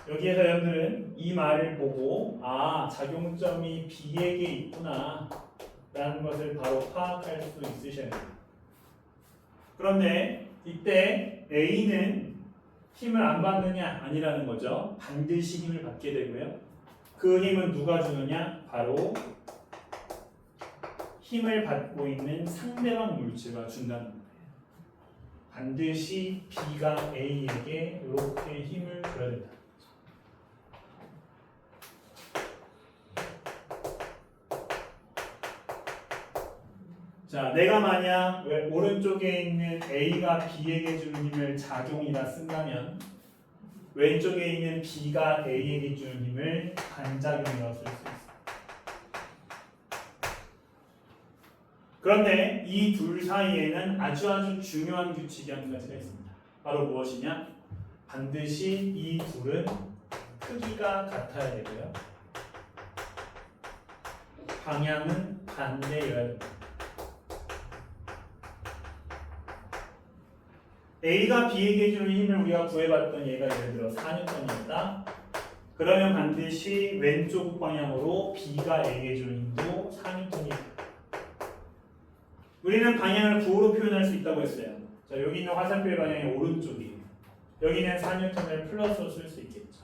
여기에서 여러분들은 이 말을 보고 아, 작용점이 B에게 있구나 라는 것을 바로 파악할 수 있으셔야 돼요. 그런데 이때 A는 힘을 안 받느냐? 아니라는 거죠. 반드시 힘을 받게 되고요. 그 힘은 누가 주느냐? 바로 힘을 받고 있는 상대방 물체가 준다는 거예요. 반드시 B가 A에게 이렇게 힘을 줘야 된다. 자, 내가 만약 오른쪽에 있는 A가 B에게 주는 힘을 작용이라 쓴다면 왼쪽에 있는 B가 A에게 주는 힘을 반작용이라고 쓸 수 있어요. 그런데 이 둘 사이에는 아주 중요한 규칙이 한 가지가 있습니다. 바로 무엇이냐? 반드시 이 둘은 크기가 같아야 되고요. 방향은 반대여야 됩니다. A가 B에게 주는 힘을 우리가 구해봤던 얘가 예를 들어 4N이었다. 그러면 반드시 왼쪽 방향으로 B가 A에게 주는 힘도 4N이 됩니다. 우리는 방향을 부호로 표현할 수 있다고 했어요. 자, 여기 있는 화살표의 방향이 오른쪽이에요. 여기는 4N을 플러스로 쓸 수 있겠죠.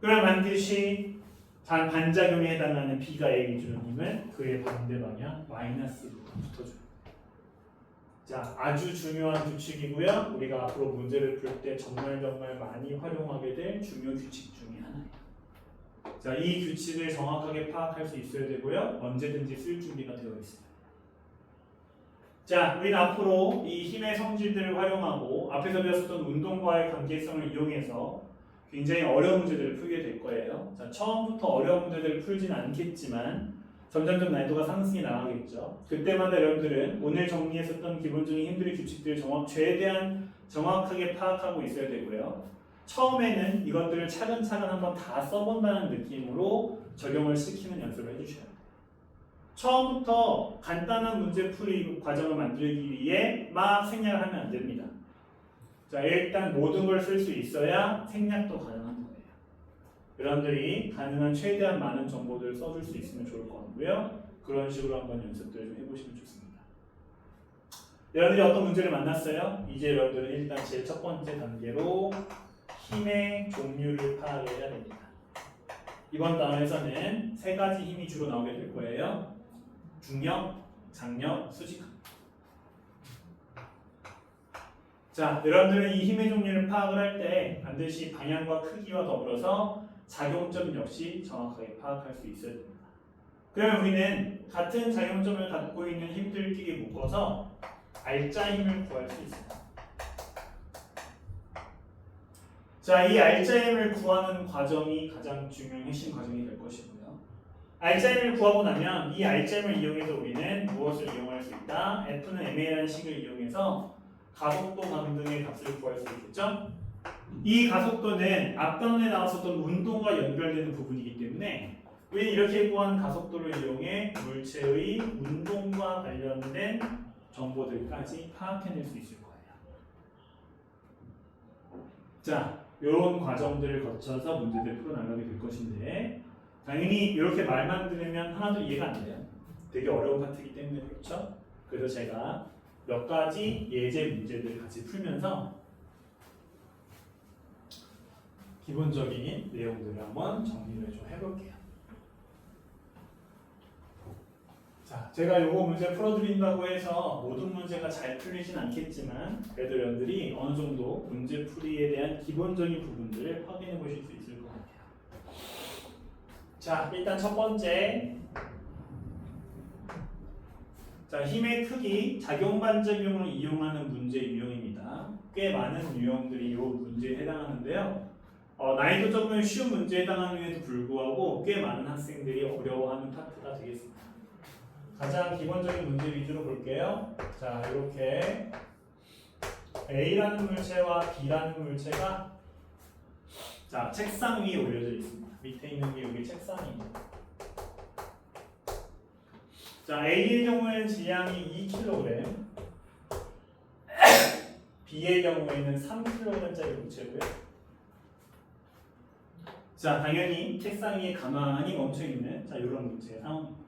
그럼 반드시 반작용에 해당하는 B가 A를 주는 힘은 그의 반대 방향 마이너스로 붙어줘요. 자, 아주 중요한 규칙이고요. 우리가 앞으로 문제를 풀 때 정말 많이 활용하게 될 중요 규칙 중에 하나예요. 자, 이 규칙을 정확하게 파악할 수 있어야 되고요. 언제든지 쓸 준비가 되어 있어요. 자, 우리는 앞으로 이 힘의 성질들을 활용하고 앞에서 배웠었던 운동과의 관계성을 이용해서 굉장히 어려운 문제들을 풀게 될 거예요. 자, 처음부터 어려운 문제들을 풀진 않겠지만 점점점 난이도가 상승해 나가겠죠. 그때마다 여러분들은 오늘 정리했었던 기본적인 힘들의 규칙들을 최대한 정확하게 파악하고 있어야 되고요. 처음에는 이것들을 차근차근 한번 다 써본다는 느낌으로 적용을 시키는 연습을 해주셔야 돼요. 처음부터 간단한 문제풀이 과정을 만들기 위해 막 생략을 하면 안 됩니다. 자, 일단 모든 걸 쓸 수 있어야 생략도 가능한 거예요. 여러분들이 가능한 최대한 많은 정보들을 써줄 수 있으면 좋을 것 같고요. 그런 식으로 한번 연습들 좀 해보시면 좋습니다. 여러분들이 어떤 문제를 만났어요? 이제 여러분들은 일단 제일 첫 번째 단계로 힘의 종류를 파악해야 됩니다. 이번 단원에서는 세 가지 힘이 주로 나오게 될 거예요. 중력, 장력, 수직학. 자, 여러분들은 이 힘의 종류를 파악을 할 때 반드시 방향과 크기와 더불어서 작용점 역시 정확하게 파악할 수 있어야 됩니다. 그러면 우리는 같은 작용점을 갖고 있는 힘들끼리 묶어서 알짜 힘을 구할 수 있습니다. 자, 이 알짜 힘을 구하는 과정이 가장 중요한 핵심 과정이 될 것이고요. 알짜 힘을 구하고 나면 이 알짜 힘을 이용해서 우리는 무엇을 이용할 수 있다? F는 ma라는 식을 이용해서 가속도 강등의 값을 구할 수 있겠죠? 이 가속도는 앞단원에 나왔었던 운동과 연결되는 부분이기 때문에 우리는 이렇게 구한 가속도를 이용해 물체의 운동과 관련된 정보들까지 파악해낼 수 있을 거예요. 자, 이런 과정들을 거쳐서 문제들을 풀어나가게 될 것인데 당연히 이렇게 말만 들으면 하나도 이해가 안 돼요. 되게 어려운 파트이기 때문에 그렇죠? 그래서 제가 몇 가지 예제 문제들을 같이 풀면서 기본적인 내용들을 한번 정리를 좀 해볼게요. 자, 제가 이거 문제 풀어드린다고 해서 모든 문제가 잘 풀리진 않겠지만 그래도 여러분들이 어느 정도 문제 풀이에 대한 기본적인 부분들을 확인해 보실 수 있을 것 같아요. 자, 일단 첫 번째, 자, 힘의 크기, 작용 반작용을 이용하는 문제 유형입니다. 꽤 많은 유형들이 이 문제에 해당하는데요. 난이도 조금 쉬운 문제에 해당함에도 불구하고 꽤 많은 학생들이 어려워하는 파트가 되겠습니다. 가장 기본적인 문제 위주로 볼게요. 자, 이렇게 A라는 물체와 B라는 물체가 자, 책상 위에 올려져 있습니다. 밑에 있는 게 여기 책상입니다. 자, A의 경우에는 질량이 2kg, B의 경우에는 3kg짜리 물체고요. 자, 당연히 책상 위에 가만히 멈춰 있는 자, 이런 문제의 상황입니다.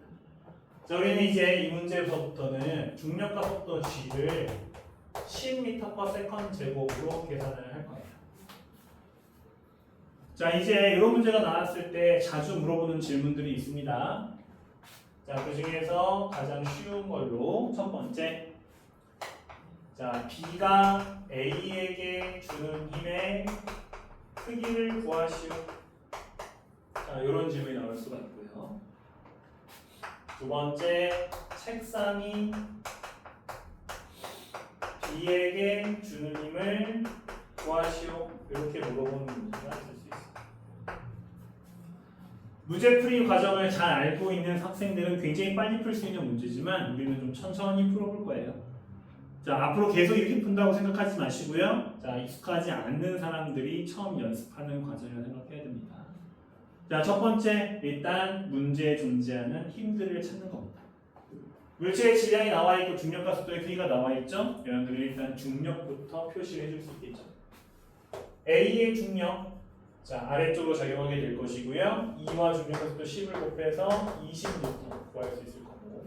자, 우리는 이제 이 문제부터는 중력과 속도 G를 10m/s 제곱으로 계산을 할 거예요. 자, 이제 이런 문제가 나왔을 때 자주 물어보는 질문들이 있습니다. 자, 그 중에서 가장 쉬운 걸로 첫 번째, 자, B가 A에게 주는 힘의 크기를 구하시오. 자, 이런 질문이 나올 수가 있고요. 두 번째, 책상이 B에게 주는 힘을 구하시오. 이렇게 물어보는 문제가 있을 수 있습니다. 문제풀이 과정을 잘 알고 있는 학생들은 굉장히 빨리 풀 수 있는 문제지만 우리는 좀 천천히 풀어볼 거예요. 자, 앞으로 계속 이렇게 푼다고 생각하지 마시고요. 자, 익숙하지 않는 사람들이 처음 연습하는 과정이라고 생각해야 됩니다. 자, 첫 번째, 일단 문제에 존재하는 힘들을 찾는 겁니다. 물체의 질량이 나와 있고 중력과 속도의 크기가 나와 있죠. 여러분들이 일단 중력부터 표시를 해줄 수 있겠죠. A의 중력, 자, 아래쪽으로 적용하게 될 것이고요. 2와 중력과 속도 10을 곱해서 20N 구할 수 있을 거고.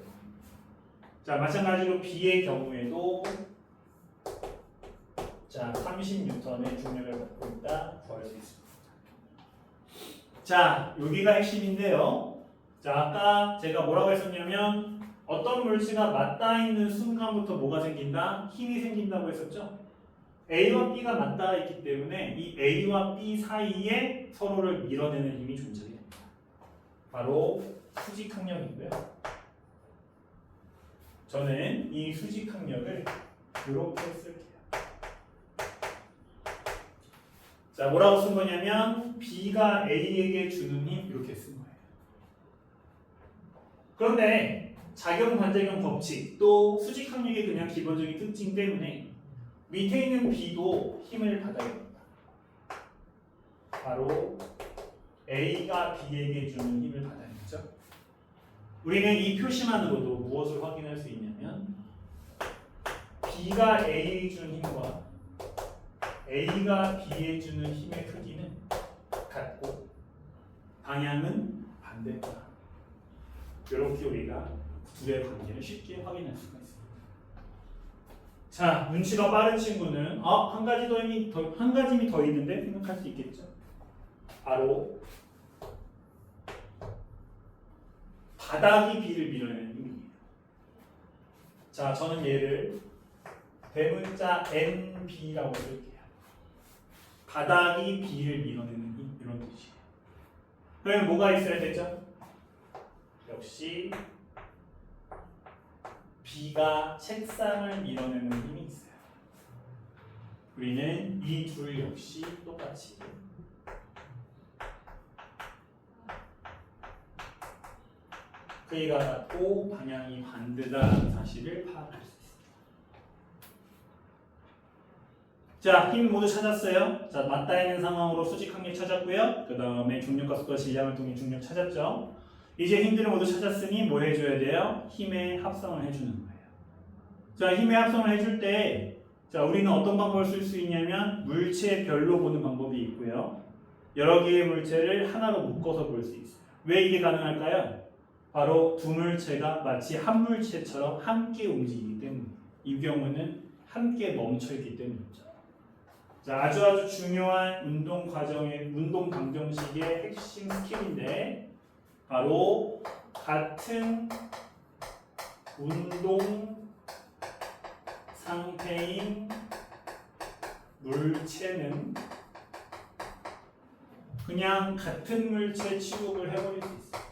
자, 마찬가지로 B의 경우에도 자, 30N의 중력을 갖고 있다 구할 수 있습니다. 자, 여기가 핵심인데요. 자, 아까 제가 뭐라고 했었냐면 어떤 물체가 맞닿아 있는 순간부터 뭐가 생긴다? 힘이 생긴다고 했었죠. A와 B가 맞닿아 있기 때문에 이 A와 B 사이에 서로를 밀어내는 힘이 존재해요. 바로 수직항력이고요. 저는 이 수직항력을 이렇게 쓸게요. 자, 뭐라고 쓴 거냐면 B가 A에게 주는 힘 이렇게 쓴 거예요. 그런데 작용 반작용 법칙 또 수직항력의 그냥 기본적인 특징 때문에 밑에 있는 B도 힘을 받아야 됩니다. 바로 A가 B에게 주는 힘을 받아야겠죠. 우리는 이 표시만으로도 무엇을 확인할 수 있냐면 B가 A에 주는 힘과 A가 B에 주는 힘의 크기는 같고 방향은 반대다. 이렇게 우리가 둘의 관계를 쉽게 확인할 수가 있습니다. 자, 눈치가 빠른 친구는 한 가지 한 가지 힘이 더 있는데 생각할 수 있겠죠. 바로 바닥이 B를 밀어내는 힘이에요. 자, 저는 얘를 대문자 NB라고 쓸게요. 바닥이 B를 밀어내는 힘 이런 뜻이에요. 그러면 뭐가 있어야 되죠? 역시 B가 책상을 밀어내는 힘이 있어요. 우리는 이 둘 역시 똑같이 크기가 같고 방향이 반대다라는 사실을 파악할 수 있습니다. 자, 힘 모두 찾았어요. 자, 맞닿아 있는 상황으로 수직항력 찾았고요. 그 다음에 중력과 속도 질량을 통해 중력 찾았죠. 이제 힘들을 모두 찾았으니 뭐 해줘야 돼요? 힘의 합성을 해주는 거예요. 자, 힘의 합성을 해줄 때, 자, 우리는 어떤 방법을 쓸 수 있냐면 물체별로 보는 방법이 있고요. 여러 개의 물체를 하나로 묶어서 볼 수 있어요. 왜 이게 가능할까요? 바로 두 물체가 마치 한 물체처럼 함께 움직이기 때문에 이 경우는 함께 멈춰있기 때문이죠. 자, 아주 중요한 운동 과정의 운동 방정식의 핵심 스킬인데 바로 같은 운동 상태인 물체는 그냥 같은 물체 취급을 해버릴 수 있어요.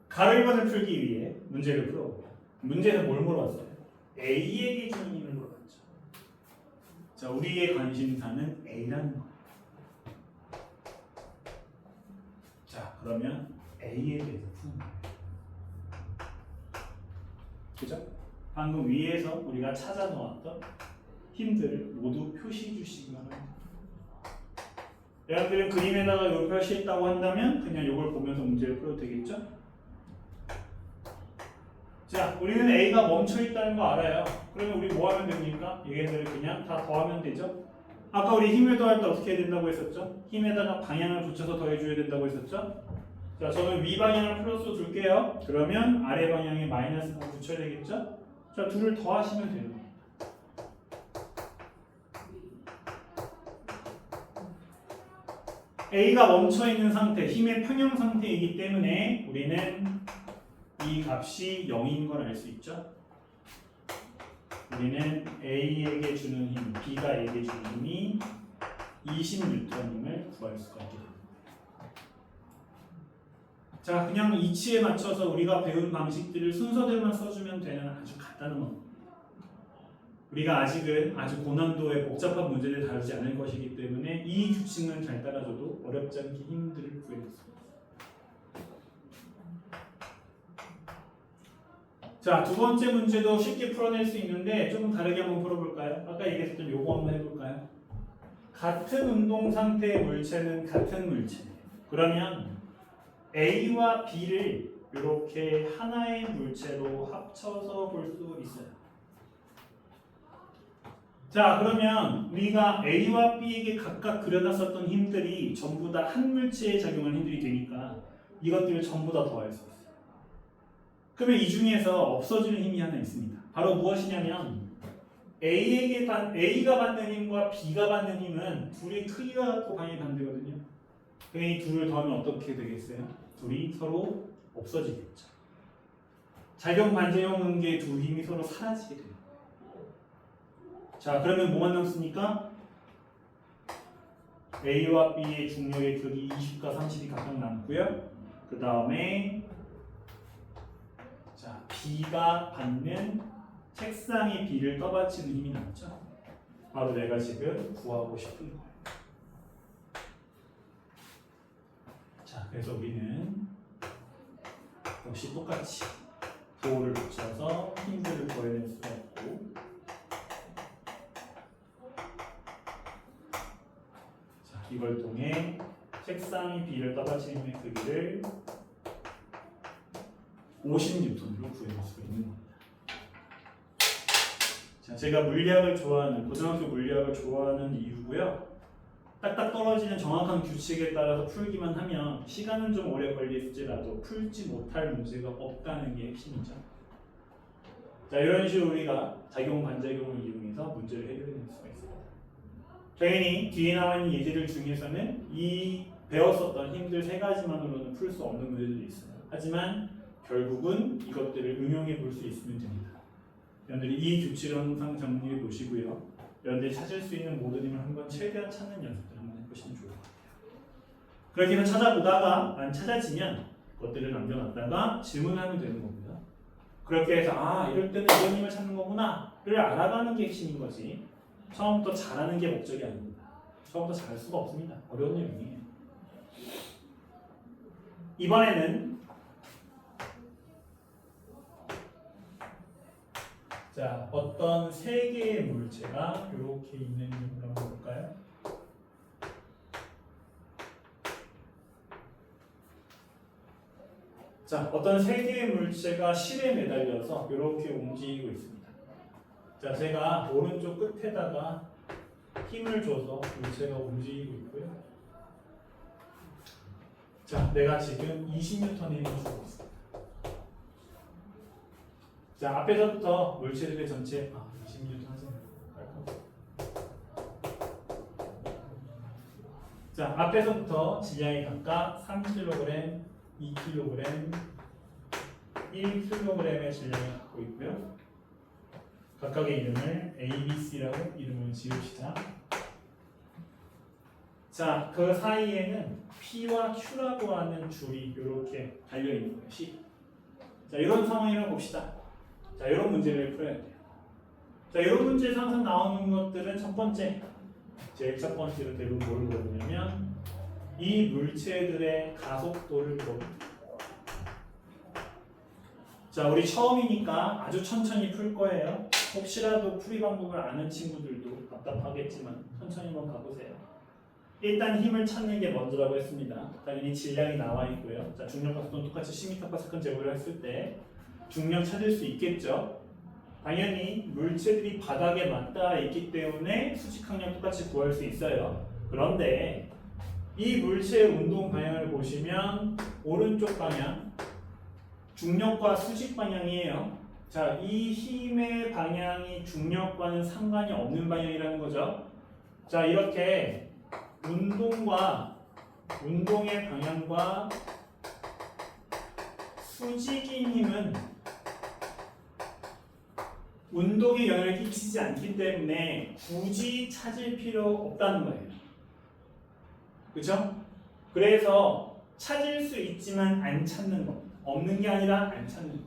가로 1번을 풀기 위해 문제를 풀어볼게요. 문제는 뭘 물어봤어요? A에게 주는 힘을 물어봤죠. 자, 우리의 관심사는 A라는 거예요. 자, 그러면 A에 대해서 푸는 거예요. 그죠? 방금 위에서 우리가 찾아 놓았던 힘들을 모두 표시해 주시기만 합니다. 여러분들은 그림에다가 이걸 표시했다고 한다면 그냥 이걸 보면서 문제를 풀어도 되겠죠? 자, 우리는 A가 멈춰 있다는 거 알아요. 그러면 우리 뭐 하면 됩니까? 얘네들을 그냥 다 더하면 되죠? 아까 우리 힘을 더할 때 어떻게 해야 된다고 했었죠? 힘에다가 방향을 붙여서 더해줘야 된다고 했었죠? 자, 저는 위 방향을 플러스 둘게요. 그러면 아래 방향에 마이너스를 붙여야 되겠죠? 자, 둘을 더하시면 되는 겁니다. A가 멈춰 있는 상태, 힘의 평형 상태이기 때문에 우리는 이 값이 0인 걸 알 수 있죠? 우리는 A에게 주는 힘, B가 A에게 주는 힘이 20N임을 구할 수가 있게 됩니다. 자, 그냥 이치에 맞춰서 우리가 배운 방식들을 순서대로만 써주면 되는 아주 간단한 겁니다. 우리가 아직은 아주 고난도의 복잡한 문제를 다루지 않을 것이기 때문에 이 규칙만 잘 따라줘도 어렵지 않게 힘들을 구해냈습니다. 자, 두 번째 문제도 쉽게 풀어낼 수 있는데 조금 다르게 한번 풀어볼까요? 아까 얘기했던 요거 한번 해볼까요? 같은 운동 상태의 물체는 같은 물체예요. 그러면 A와 B를 이렇게 하나의 물체로 합쳐서 볼 수 있어요. 자, 그러면 우리가 A와 B에게 각각 그려놨었던 힘들이 전부 다 한 물체에 작용한 힘들이 되니까 이것들을 전부 다 더할 수 있어요. 그러면 이 중에서 없어지는 힘이 하나 있습니다. 바로 무엇이냐면 A가 받는 힘과 B가 받는 힘은 둘이 크기가 같고 방향이 반대거든요. 그러니 이 둘을 더하면 어떻게 되겠어요? 둘이 서로 없어지겠죠. 작용 반작용 관계의 두 힘이 서로 사라지게 돼요. 자, 그러면 뭐만 남습니까? A와 B의 중력의 격이 20과 30이 각각 남고요. 그 다음에 자, B가 받는 책상의 B를 떠받치는 힘이 남죠. 바로 내가 지금 구하고 싶은 거예요. 자, 그래서 우리는 역시 똑같이 도를 붙여서 힘들을 더해낼 수가 없고, 자, 이걸 통해 책상이 B를 떠받치는 힘의 크기를 50N으로 구해낼 수가 있는 겁니다. 자, 제가 물리학을 좋아하는, 고등학교 물리학을 좋아하는 이유고요. 딱딱 떨어지는 정확한 규칙에 따라서 풀기만 하면 시간은 좀 오래 걸릴지라도 풀지 못할 문제가 없다는 게 핵심이죠. 자, 이런 식으로 우리가 작용 반작용을 이용해서 문제를 해결해낼 수가 있습니다. 당연히 뒤에 나와 있는 예제들 중에서는 이 배웠었던 힘들 세 가지만으로는 풀 수 없는 문제들이 있어요. 하지만 결국은 이것들을 응용해 볼 수 있으면 됩니다. 여러분들이 이 규칙을 항상 정리해 보시고요. 여러분들이 찾을 수 있는 모든 힘을 한번 최대한 찾는 연습을 한번 해보시면 좋을 것 같아요. 그렇게 해서 찾아보다가 안 찾아지면 그것들을 남겨놨다가 질문하면 되는 겁니다. 그렇게 해서 아, 이럴 때는 이런 힘을 찾는 거구나를 알아가는 게 핵심인 거지, 처음부터 잘하는 게 목적이 아닙니다. 처음부터 잘 수가 없습니다. 어려운 내용이에요. 이번에는 자, 어떤 세 개의 물체가 이렇게 있는 이유를 한번 볼까요? 자, 어떤 세 개의 물체가 실에 매달려서 이렇게 움직이고 있습니다. 자, 제가 오른쪽 끝에다가 힘을 줘서 물체가 움직이고 있고요. 자, 내가 지금 20N의 힘을 주고 있습니다. 자, 앞에서부터 물체들의 전체 20N 하세요. 자, 앞에서부터 질량이 각각 3kg, 2kg, 1kg의 질량을 갖고 있고요. 각각의 이름을 A, B, C라고 이름을 지읍시다. 자, 그 사이에는 P와 Q라고 하는 줄이 이렇게 달려있는 거예요. C. 자, 이런 상황이라고 봅시다. 자, 이런 문제를 풀어야 돼요. 자, 이런 문제에서 항상 나오는 것들은 첫 번째, 제일 첫 번째로 대부분 뭘 물어보냐면 이 물체들의 가속도를 물어봅니다. 자, 우리 처음이니까 아주 천천히 풀 거예요. 혹시라도 풀이 방법을 아는 친구들도 답답하겠지만 천천히 한번 가보세요. 일단 힘을 찾는 게 먼저라고 했습니다. 당연히 질량이 나와 있고요. 자, 중력 가속도는 똑같이 10m/s 제곱을 했을 때 중력 찾을 수 있겠죠. 당연히 물체들이 바닥에 맞닿아 있기 때문에 수직항력 똑같이 구할 수 있어요. 그런데 이 물체의 운동 방향을 보시면 오른쪽 방향, 중력과 수직 방향이에요. 자, 이 힘의 방향이 중력과는 상관이 없는 방향이라는 거죠. 자, 이렇게 운동의 방향과 수직인 힘은 운동에 영향을 끼치지 않기 때문에 굳이 찾을 필요 없다는 거예요. 그죠? 그래서 찾을 수 있지만 안 찾는 겁니다. 없는 게 아니라 안 찾는 거예요.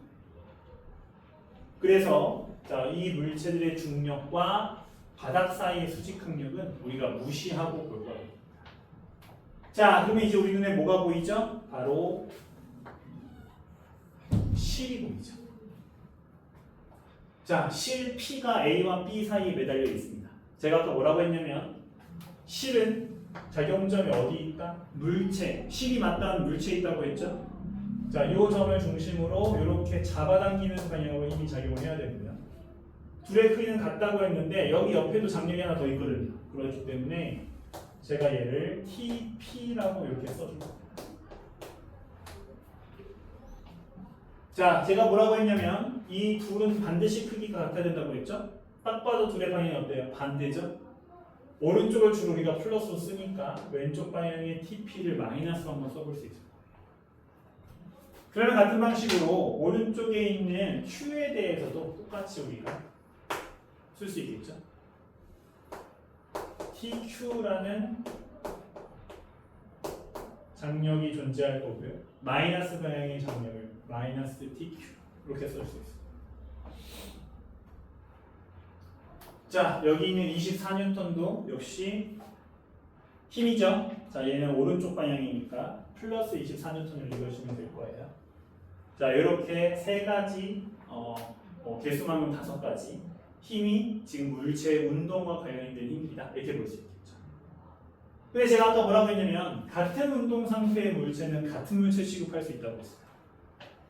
그래서 자, 이 물체들의 중력과 바닥 사이의 수직항력은 우리가 무시하고 볼 겁니다. 자, 그러면 이제 우리 눈에 뭐가 보이죠? 바로 실이 보이죠. 자, 실 P가 A와 B 사이에 매달려 있습니다. 제가 아까 뭐라고 했냐면 실은 작용점이 어디 있다? 물체, 실이 맞닿은 물체에 있다고 했죠. 자, 이 점을 중심으로 이렇게 잡아당기는 방향으로 힘이 작용을 해야 되고요. 둘의 크기는 같다고 했는데 여기 옆에도 장력이 하나 더 있거든요. 그렇기 때문에 제가 얘를 TP라고 이렇게 써줄 겁니다. 자, 제가 뭐라고 했냐면 이 둘은 반드시 크기가 같아야 된다고 했죠? 딱 봐도 둘의 방향이 어때요? 반대죠? 오른쪽을 주로 우리가 플러스로 쓰니까 왼쪽 방향의 TP를 마이너스로 한번 써볼 수 있어요. 그러면 같은 방식으로 오른쪽에 있는 Q에 대해서도 똑같이 우리가 쓸 수 있겠죠? TQ라는 장력이 존재할 거고요. 마이너스 방향의 장력을 마이너스 TQ 이렇게 쓸 수 있어요. 자, 여기 있는 24N도 역시 힘이죠. 자, 얘는 오른쪽 방향이니까 플러스 24N을 읽으시면 될 거예요. 자, 이렇게 세 가지 개수만은 5가지 힘이 지금 물체의 운동과 관련된 힘이다 이렇게 볼 수 있겠죠. 근데 제가 아까 뭐라고 했냐면 같은 운동 상태의 물체는 같은 물체 취급할 수 있다고 했어요.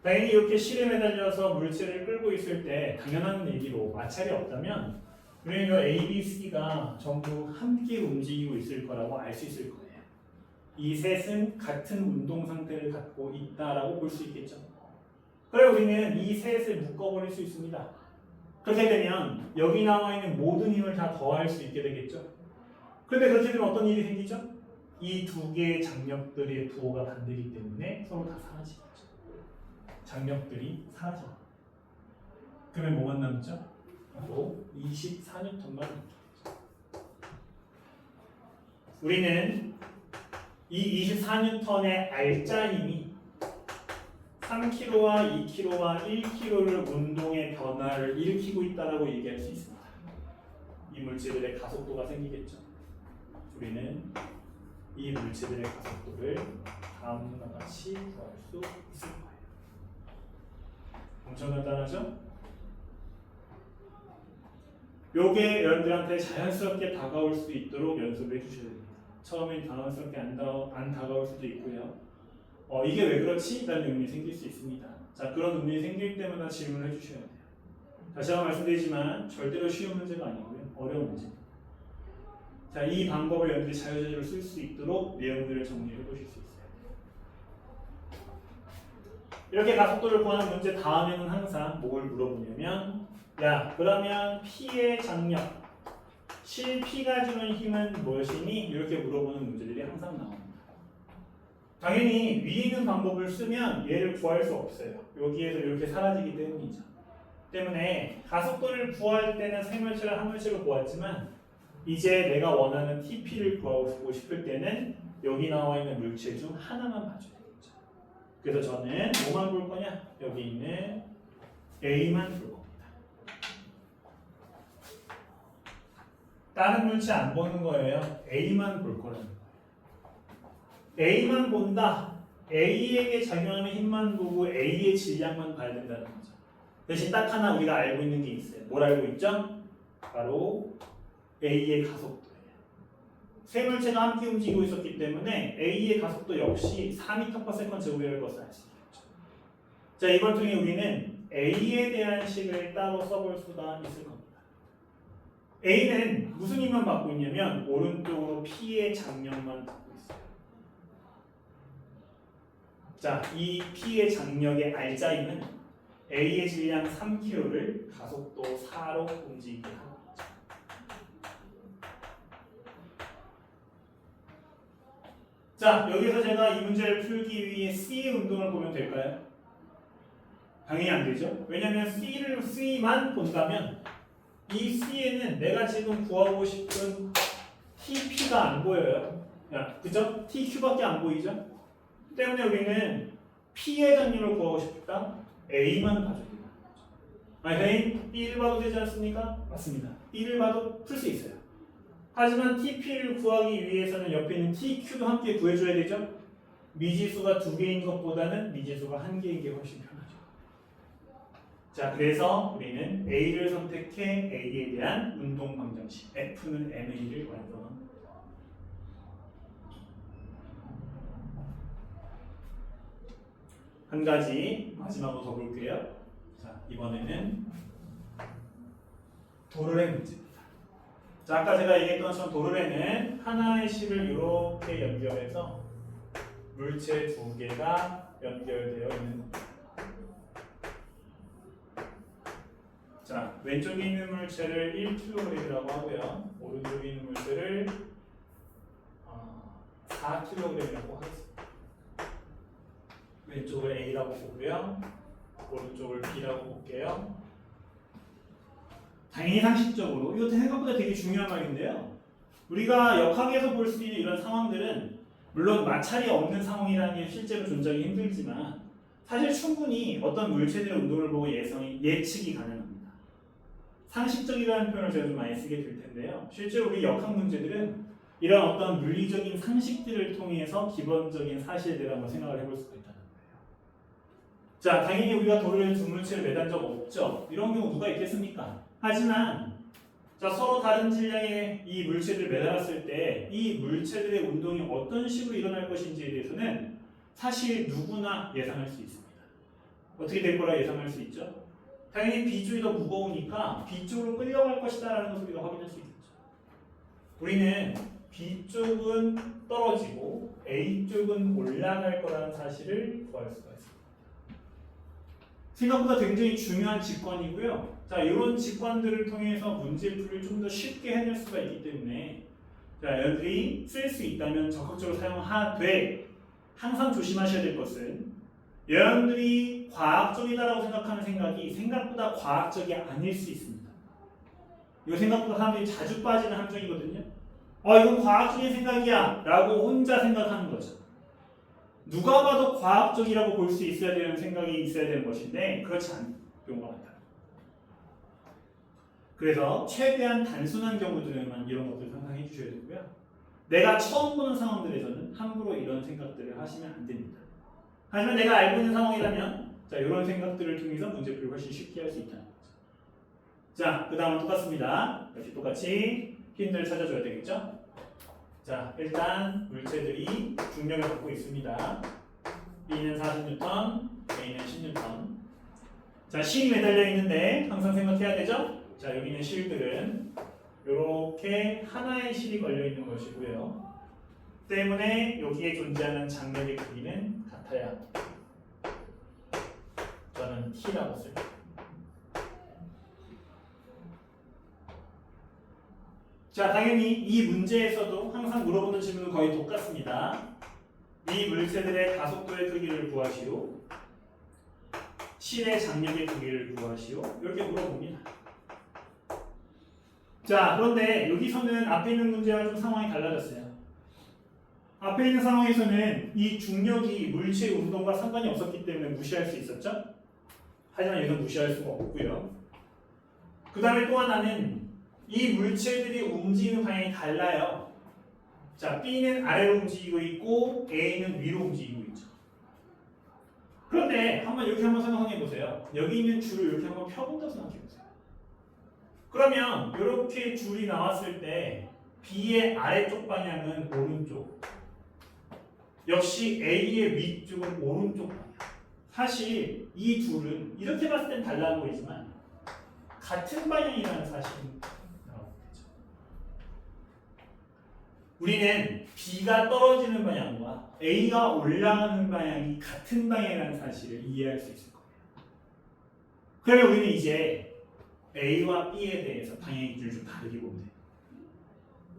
당연히 이렇게 실에 매달려서 물체를 끌고 있을 때 당연한 얘기로 마찰이 없다면 우리는 이 A, B, C가 전부 함께 움직이고 있을 거라고 알 수 있을 거예요. 이 셋은 같은 운동 상태를 갖고 있다라고 볼 수 있겠죠. 그래 우리는 이 셋을 묶어버릴 수 있습니다. 그렇게 되면 여기 나와 있는 모든 힘을 다 더할 수 있게 되겠죠. 그런데 그렇게 되면 어떤 일이 생기죠? 이 두 개의 장력들의 부호가 반대이기 때문에 서로 다 사라지겠죠. 장력들이 사라집니다. 그러면 뭐만 남죠? 바로 24N만 남죠. 우리는 이 24N의 알짜 힘이 3kg와 2kg와 1kg를 운동의 변화를 일으키고 있다고 얘기할 수 있습니다. 이 물체들의 가속도가 생기겠죠. 우리는 이 물체들의 가속도를 다음과 같이 구할 수 있을 거예요. 엄청 간단하죠? 요게 여러분들한테 자연스럽게 다가올 수 있도록 연습을 해주셔야 됩니다. 처음엔 당황스럽게 안 다가올 수도 있고요. 이게 왜 그렇지? 라는 의문이 생길 수 있습니다. 자, 그런 의문이 생길 때마다 질문을 해주셔야 돼요. 다시 한번 말씀드리지만 절대로 쉬운 문제가 아니고요. 어려운 문제입니다. 자, 이 방법을 여러분들이 자유자재로 쓸 수 있도록 내용들을 정리해 보실 수 있어요. 이렇게 가속도를 구하는 문제 다음에는 항상 뭘 물어보냐면 야, 그러면 P의 장력, 실 P가 주는 힘은 무엇이니? 이렇게 물어보는 문제들이 항상 나옵니다. 당연히 위에 있는 방법을 쓰면 얘를 구할 수 없어요. 여기에서 이렇게 사라지기 때문이죠. 때문에 가속도를 구할 때는 세 물체를 한 물체로 구했지만 이제 내가 원하는 TP를 구하고 싶을 때는 여기 나와 있는 물체 중 하나만 봐줘야 되겠죠. 그래서 저는 뭐만 볼 거냐? 여기 있는 A만 볼 겁니다. 다른 물체 안 보는 거예요. A만 볼 거라는 거예요. A만 본다. A에게 작용하는 힘만 보고 A의 질량만 봐야 된다는 거죠. 대신 딱 하나 우리가 알고 있는 게 있어요. 뭘 알고 있죠? 바로 A의 가속도예요. 세 물체가 함께 움직이고 있었기 때문에 A의 가속도 역시 4m/s 제곱이라는 것을 알 수 있겠죠. 자, 이번 통에 우리는 A에 대한 식을 따로 써볼 수가 있을 겁니다. A는 무슨 힘만 받고 있냐면 오른쪽으로 P의 장력만 받고 있어요. 자, 이 P의 장력의 알짜 힘은 A의 질량 3kg를 가속도 4로 움직이게 하고 있죠. 자, 여기서 제가 이 문제를 풀기 위해 C의 운동을 보면 될까요? 당연히 안 되죠. 왜냐하면 C만 본다면 이 C에는 내가 지금 구하고 싶은 TP가 안 보여요. 그죠? TQ밖에 안 보이죠? 때문에 우리는 P의 장력을 구하고 싶다. A만 봐줘야 됩니다. 선생님, B를 봐도 되지 않습니까? 맞습니다. B를 봐도 풀 수 있어요. 하지만 TP를 구하기 위해서는 옆에 있는 TQ도 함께 구해줘야 되죠? 미지수가 2개인 것보다는 미지수가 1개인 게 훨씬 편하죠. 자, 그래서 우리는 A를 선택해 A에 대한 운동 방정식 F는 MA를 완성합니다. 한 가지 마지막으로 더 볼게요. 자, 이번에는 도르래 문제입니다. 자, 아까 제가 얘기했던 것처럼 도르래는 하나의 실을 이렇게 연결해서 물체 두 개가 연결되어 있는 겁니다. 자, 왼쪽에 있는 물체를 1kg이라고 하고요. 오른쪽에 있는 물체를 4kg이라고 하겠습니다. 왼쪽을 A라고 보고요. 오른쪽을 B라고 볼게요. 당연히 상식적으로 이것도 생각보다 되게 중요한 말인데요. 우리가 역학에서 볼 수 있는 이런 상황들은 물론 마찰이 없는 상황이라는 게 실제로 존재하기 힘들지만 사실 충분히 어떤 물체들의 운동을 보고 예측이 가능합니다. 상식적이라는 표현을 제가 좀 많이 쓰게 될 텐데요. 실제로 우리 역학 문제들은 이런 어떤 물리적인 상식들을 통해서 기본적인 사실들을 한번 생각을 해볼 수가 있다는 거예요. 자, 당연히 우리가 돌을 두 물체를 매단 적 없죠. 이런 경우 누가 있겠습니까? 하지만 자, 서로 다른 질량의 이 물체들을 매달았을 때 이 물체들의 운동이 어떤 식으로 일어날 것인지에 대해서는 사실 누구나 예상할 수 있습니다. 어떻게 될 거라 예상할 수 있죠? 당연히 B쪽이 더 무거우니까 B쪽으로 끌려갈 것이다 라는 것을 우리가 확인할 수 있겠죠. 우리는 B쪽은 떨어지고 A쪽은 올라갈 거라는 사실을 구할 수가 있습니다. 생각보다 굉장히 중요한 직관이고요. 자, 이런 직관들을 통해서 문제풀이를 좀 더 쉽게 해낼 수가 있기 때문에 자, 여러분들이 쓸 수 있다면 적극적으로 사용하되 항상 조심하셔야 될 것은 여러분들이 과학적이다라고 생각하는 생각이 생각보다 과학적이 아닐 수 있습니다. 이거 생각보다 사람들이 자주 빠지는 함정이거든요. 이건 과학적인 생각이야 라고 혼자 생각하는 거죠. 누가 봐도 과학적이라고 볼 수 있어야 되는 생각이 있어야 되는 것인데 그렇지 않은 경우가 많다. 그래서 최대한 단순한 경우들에만 이런 것들을 상상해 주셔야 되고요. 내가 처음 보는 상황들에서는 함부로 이런 생각들을 하시면 안 됩니다. 하지만 내가 알고 있는 상황이라면 자, 이런 생각들을 통해서 문제풀이를 훨씬 쉽게 할 수 있다는 거죠. 자, 그 다음은 똑같습니다. 역시 똑같이 힌트를 찾아줘야 되겠죠? 자, 일단 물체들이 중력을 갖고 있습니다. B는 40N, A는 10N. 자, 실이 매달려 있는데 항상 생각해야 되죠? 자, 여기 있는 실들은 이렇게 하나의 실이 걸려 있는 것이고요. 때문에 여기에 존재하는 장력의 크기는 같아야 합니다. 저는 T라고 쓸게요. 자, 당연히 이 문제에서도 항상 물어보는 질문은 거의 똑같습니다. 이 물체들의 가속도의 크기를 구하시오. 실의 장력의 크기를 구하시오. 이렇게 물어봅니다. 자, 그런데 여기서는 앞에 있는 문제와 좀 상황이 달라졌어요. 앞에 있는 상황에서는 이 중력이 물체의 운동과 상관이 없었기 때문에 무시할 수 있었죠? 하지만 여기서 무시할 수가 없고요. 그 다음에 또 하나는 이 물체들이 움직이는 방향이 달라요. 자, B는 아래로 움직이고 있고 A는 위로 움직이고 있죠. 그런데 이렇게 한번 생각해 보세요. 여기 있는 줄을 이렇게 한번 펴본다고 생각해 보세요. 그러면 이렇게 줄이 나왔을 때 B의 아래쪽 방향은 오른쪽, 역시 A의 위쪽은 오른쪽 방향. 사실 이 둘은 이렇게 봤을 땐 달라 보이지만 같은 방향이라는 사실은 나오겠죠. 우리는 B가 떨어지는 방향과 A가 올라가는 방향이 같은 방향이라는 사실을 이해할 수 있을 거예요. 그러면 우리는 이제 A와 B에 대해서 방향의 길을 좀 다르게 보면 돼요.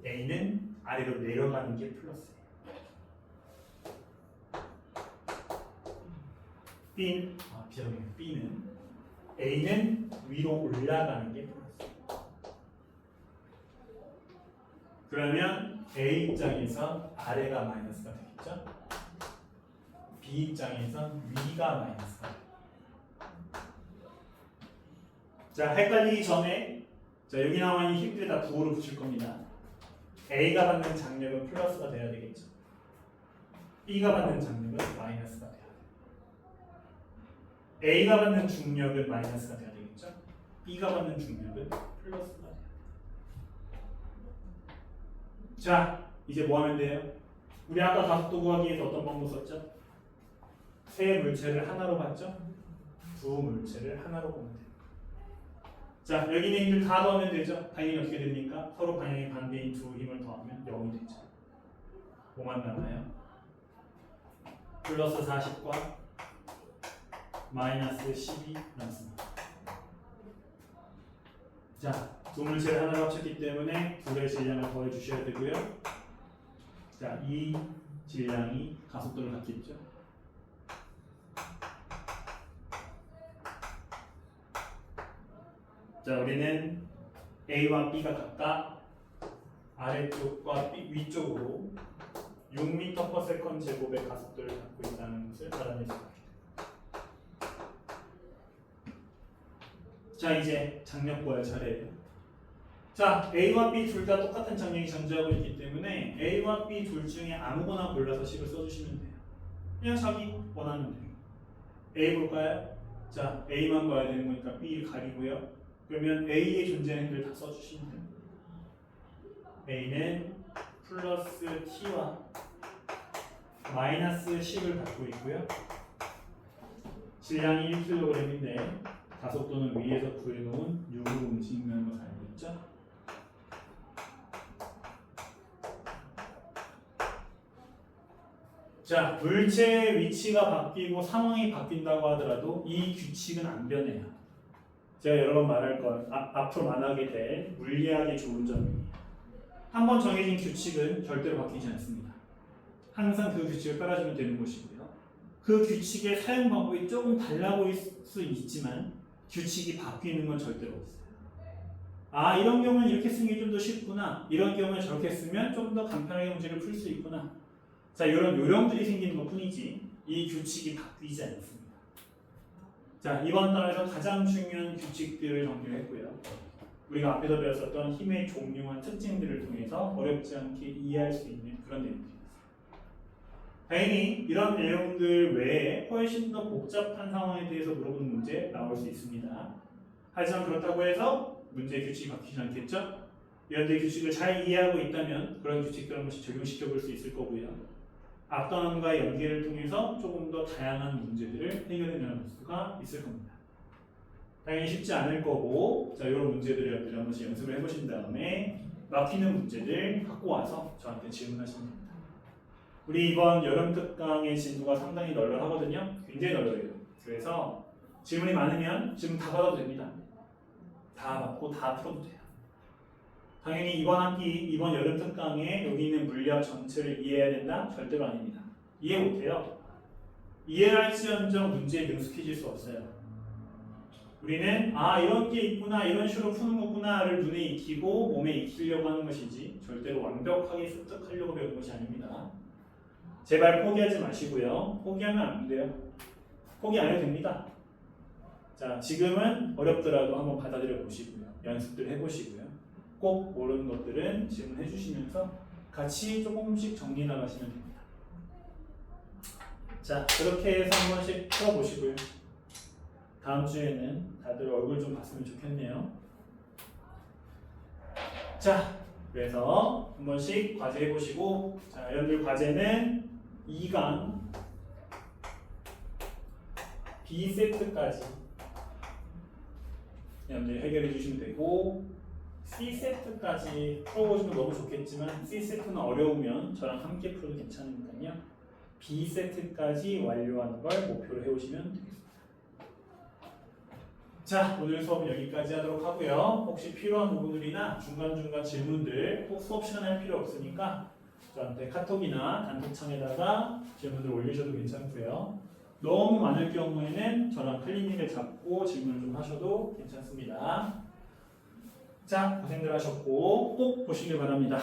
A는 아래로 내려가는 게 플러스예요. B는 A는 위로 올라가는 게 플러스예요. 그러면 A 입장에서 아래가 마이너스가 되겠죠? B 입장에서 위가 마이너스가 되겠죠. 자, 헷갈리기 전에 자, 여기 나와 있는 힘들 다 부호를 붙일 겁니다. A가 받는 장력은 플러스가 돼야 되겠죠. B가 받는 장력은 마이너스가 돼야 돼요. A가 받는 중력은 마이너스가 돼야 되겠죠. B가 받는 중력은 플러스가 돼야 돼요. 자, 이제 뭐 하면 돼요? 우리 아까 가속도 구하기 위해서 어떤 방법 썼죠? 세 물체를 하나로 봤죠? 두 물체를 하나로 보면 돼요. 자, 여기 있는 힘들 다 더하면 되죠. 당연히 어떻게 됩니까? 서로 방향이 반대인 두 힘을 더하면 0이 되죠. 뭐만 남아요? 플러스 40과 마이너스 10이 남습니다. 자, 두 물체를 하나 합쳤기 때문에 둘의 질량을 더해 주셔야 되고요. 자, 이 질량이 가속도를 갖겠죠. 자, 우리는 A와 B가 각각 아래쪽과 위쪽으로 6m/s 제곱의 가속도를 갖고 있다는 것을 알아낼 수 있습니다. 자, 이제 장력 구할 차례예요. 자, A와 B 둘 다 똑같은 장력이 존재하고 있기 때문에 A와 B 둘 중에 아무거나 골라서 식을 써주시면 돼요. 그냥 자기 원하는 대로. A 볼까요? 자, A만 봐야 되는 거니까 B를 가리고요. 그러면 A에 존재하는 힘들 다 써주시면 됩니다. A는 플러스 T와 마이너스 10을 갖고 있고요. 질량이 1kg인데 가속도는 위에서 구해놓은 6으로 움직이는 걸 알고 있죠? 자, 물체의 위치가 바뀌고 상황이 바뀐다고 하더라도 이 규칙은 안 변해요. 제가 여러 번 말할 건 앞으로 만나게 될 물리학의 좋은 점입니다. 한번 정해진 규칙은 절대로 바뀌지 않습니다. 항상 그 규칙을 따라주면 되는 것이고요. 그 규칙의 사용 방법이 조금 달라 보일 수 있지만 규칙이 바뀌는 건 절대로 없어요. 아, 이런 경우는 이렇게 쓰는 게 좀 더 쉽구나. 이런 경우는 저렇게 쓰면 좀 더 간편하게 문제를 풀 수 있구나. 자, 이런 요령들이 생기는 것 뿐이지 이 규칙이 바뀌지 않습니다. 자, 이번 단에서 가장 중요한 규칙들을 정리했고요. 우리가 앞에서 배웠었던 힘의 종류와 특징들을 통해서 어렵지 않게 이해할 수 있는 그런 내용들입니다. 당연히 이런 내용들 외에 훨씬 더 복잡한 상황에 대해서 물어보는 문제 나올 수 있습니다. 하지만 그렇다고 해서 문제의 규칙이 바뀌지 않겠죠? 이런 데 규칙을 잘 이해하고 있다면 그런 규칙들을 한 번씩 적용시켜 볼 수 있을 거고요. 앞단원과의 연계를 통해서 조금 더 다양한 문제들을 해결해 나갈 수가 있을 겁니다. 당연히 쉽지 않을 거고, 자, 이런 문제들을 한 번씩 연습을 해보신 다음에 막히는 문제들 갖고 와서 저한테 질문하시면 됩니다. 우리 이번 여름 특강의 진도가 상당히 널널하거든요. 굉장히 널널해요. 그래서 질문이 많으면 질문 다 받아도 됩니다. 다 받고 다 풀어도 돼요. 당연히 이번 학기, 이번 여름 특강에 여기 있는 물리학 전체를 이해해야 된다? 절대로 아닙니다. 이해 못해요. 이해를 할지언정 문제에 능숙해질 수 없어요. 우리는 이런 게 있구나, 이런 식으로 푸는 거구나를 눈에 익히고 몸에 익히려고 하는 것이지 절대로 완벽하게 습득하려고 배우는 것이 아닙니다. 제발 포기하지 마시고요. 포기하면 안 돼요. 포기 안 해도 됩니다. 자, 지금은 어렵더라도 한번 받아들여 보시고요. 연습들 해보시고요. 꼭 모르는 것들은 질문해 주시면서 같이 조금씩 정리 나가시면 됩니다. 자, 그렇게 해서 한 번씩 풀어보시고요. 다음 주에는 다들 얼굴 좀 봤으면 좋겠네요. 자, 그래서 한 번씩 과제 해보시고, 자, 여러분들 과제는 2강 B세트까지 여러분들 해결해 주시면 되고, C세트까지 풀어보시면 너무 좋겠지만 C세트는 어려우면 저랑 함께 풀어도 괜찮으니까요. B세트까지 완료하는 걸 목표로 해오시면 되겠습니다. 자, 오늘 수업은 여기까지 하도록 하고요. 혹시 필요한 부분들이나 중간중간 질문들 꼭 수업 시간에 할 필요 없으니까 저한테 카톡이나 단톡창에다가 질문들 올리셔도 괜찮고요. 너무 많을 경우에는 저랑 클리닉을 잡고 질문을 좀 하셔도 괜찮습니다. 자, 고생들 하셨고 꼭 보시길 바랍니다.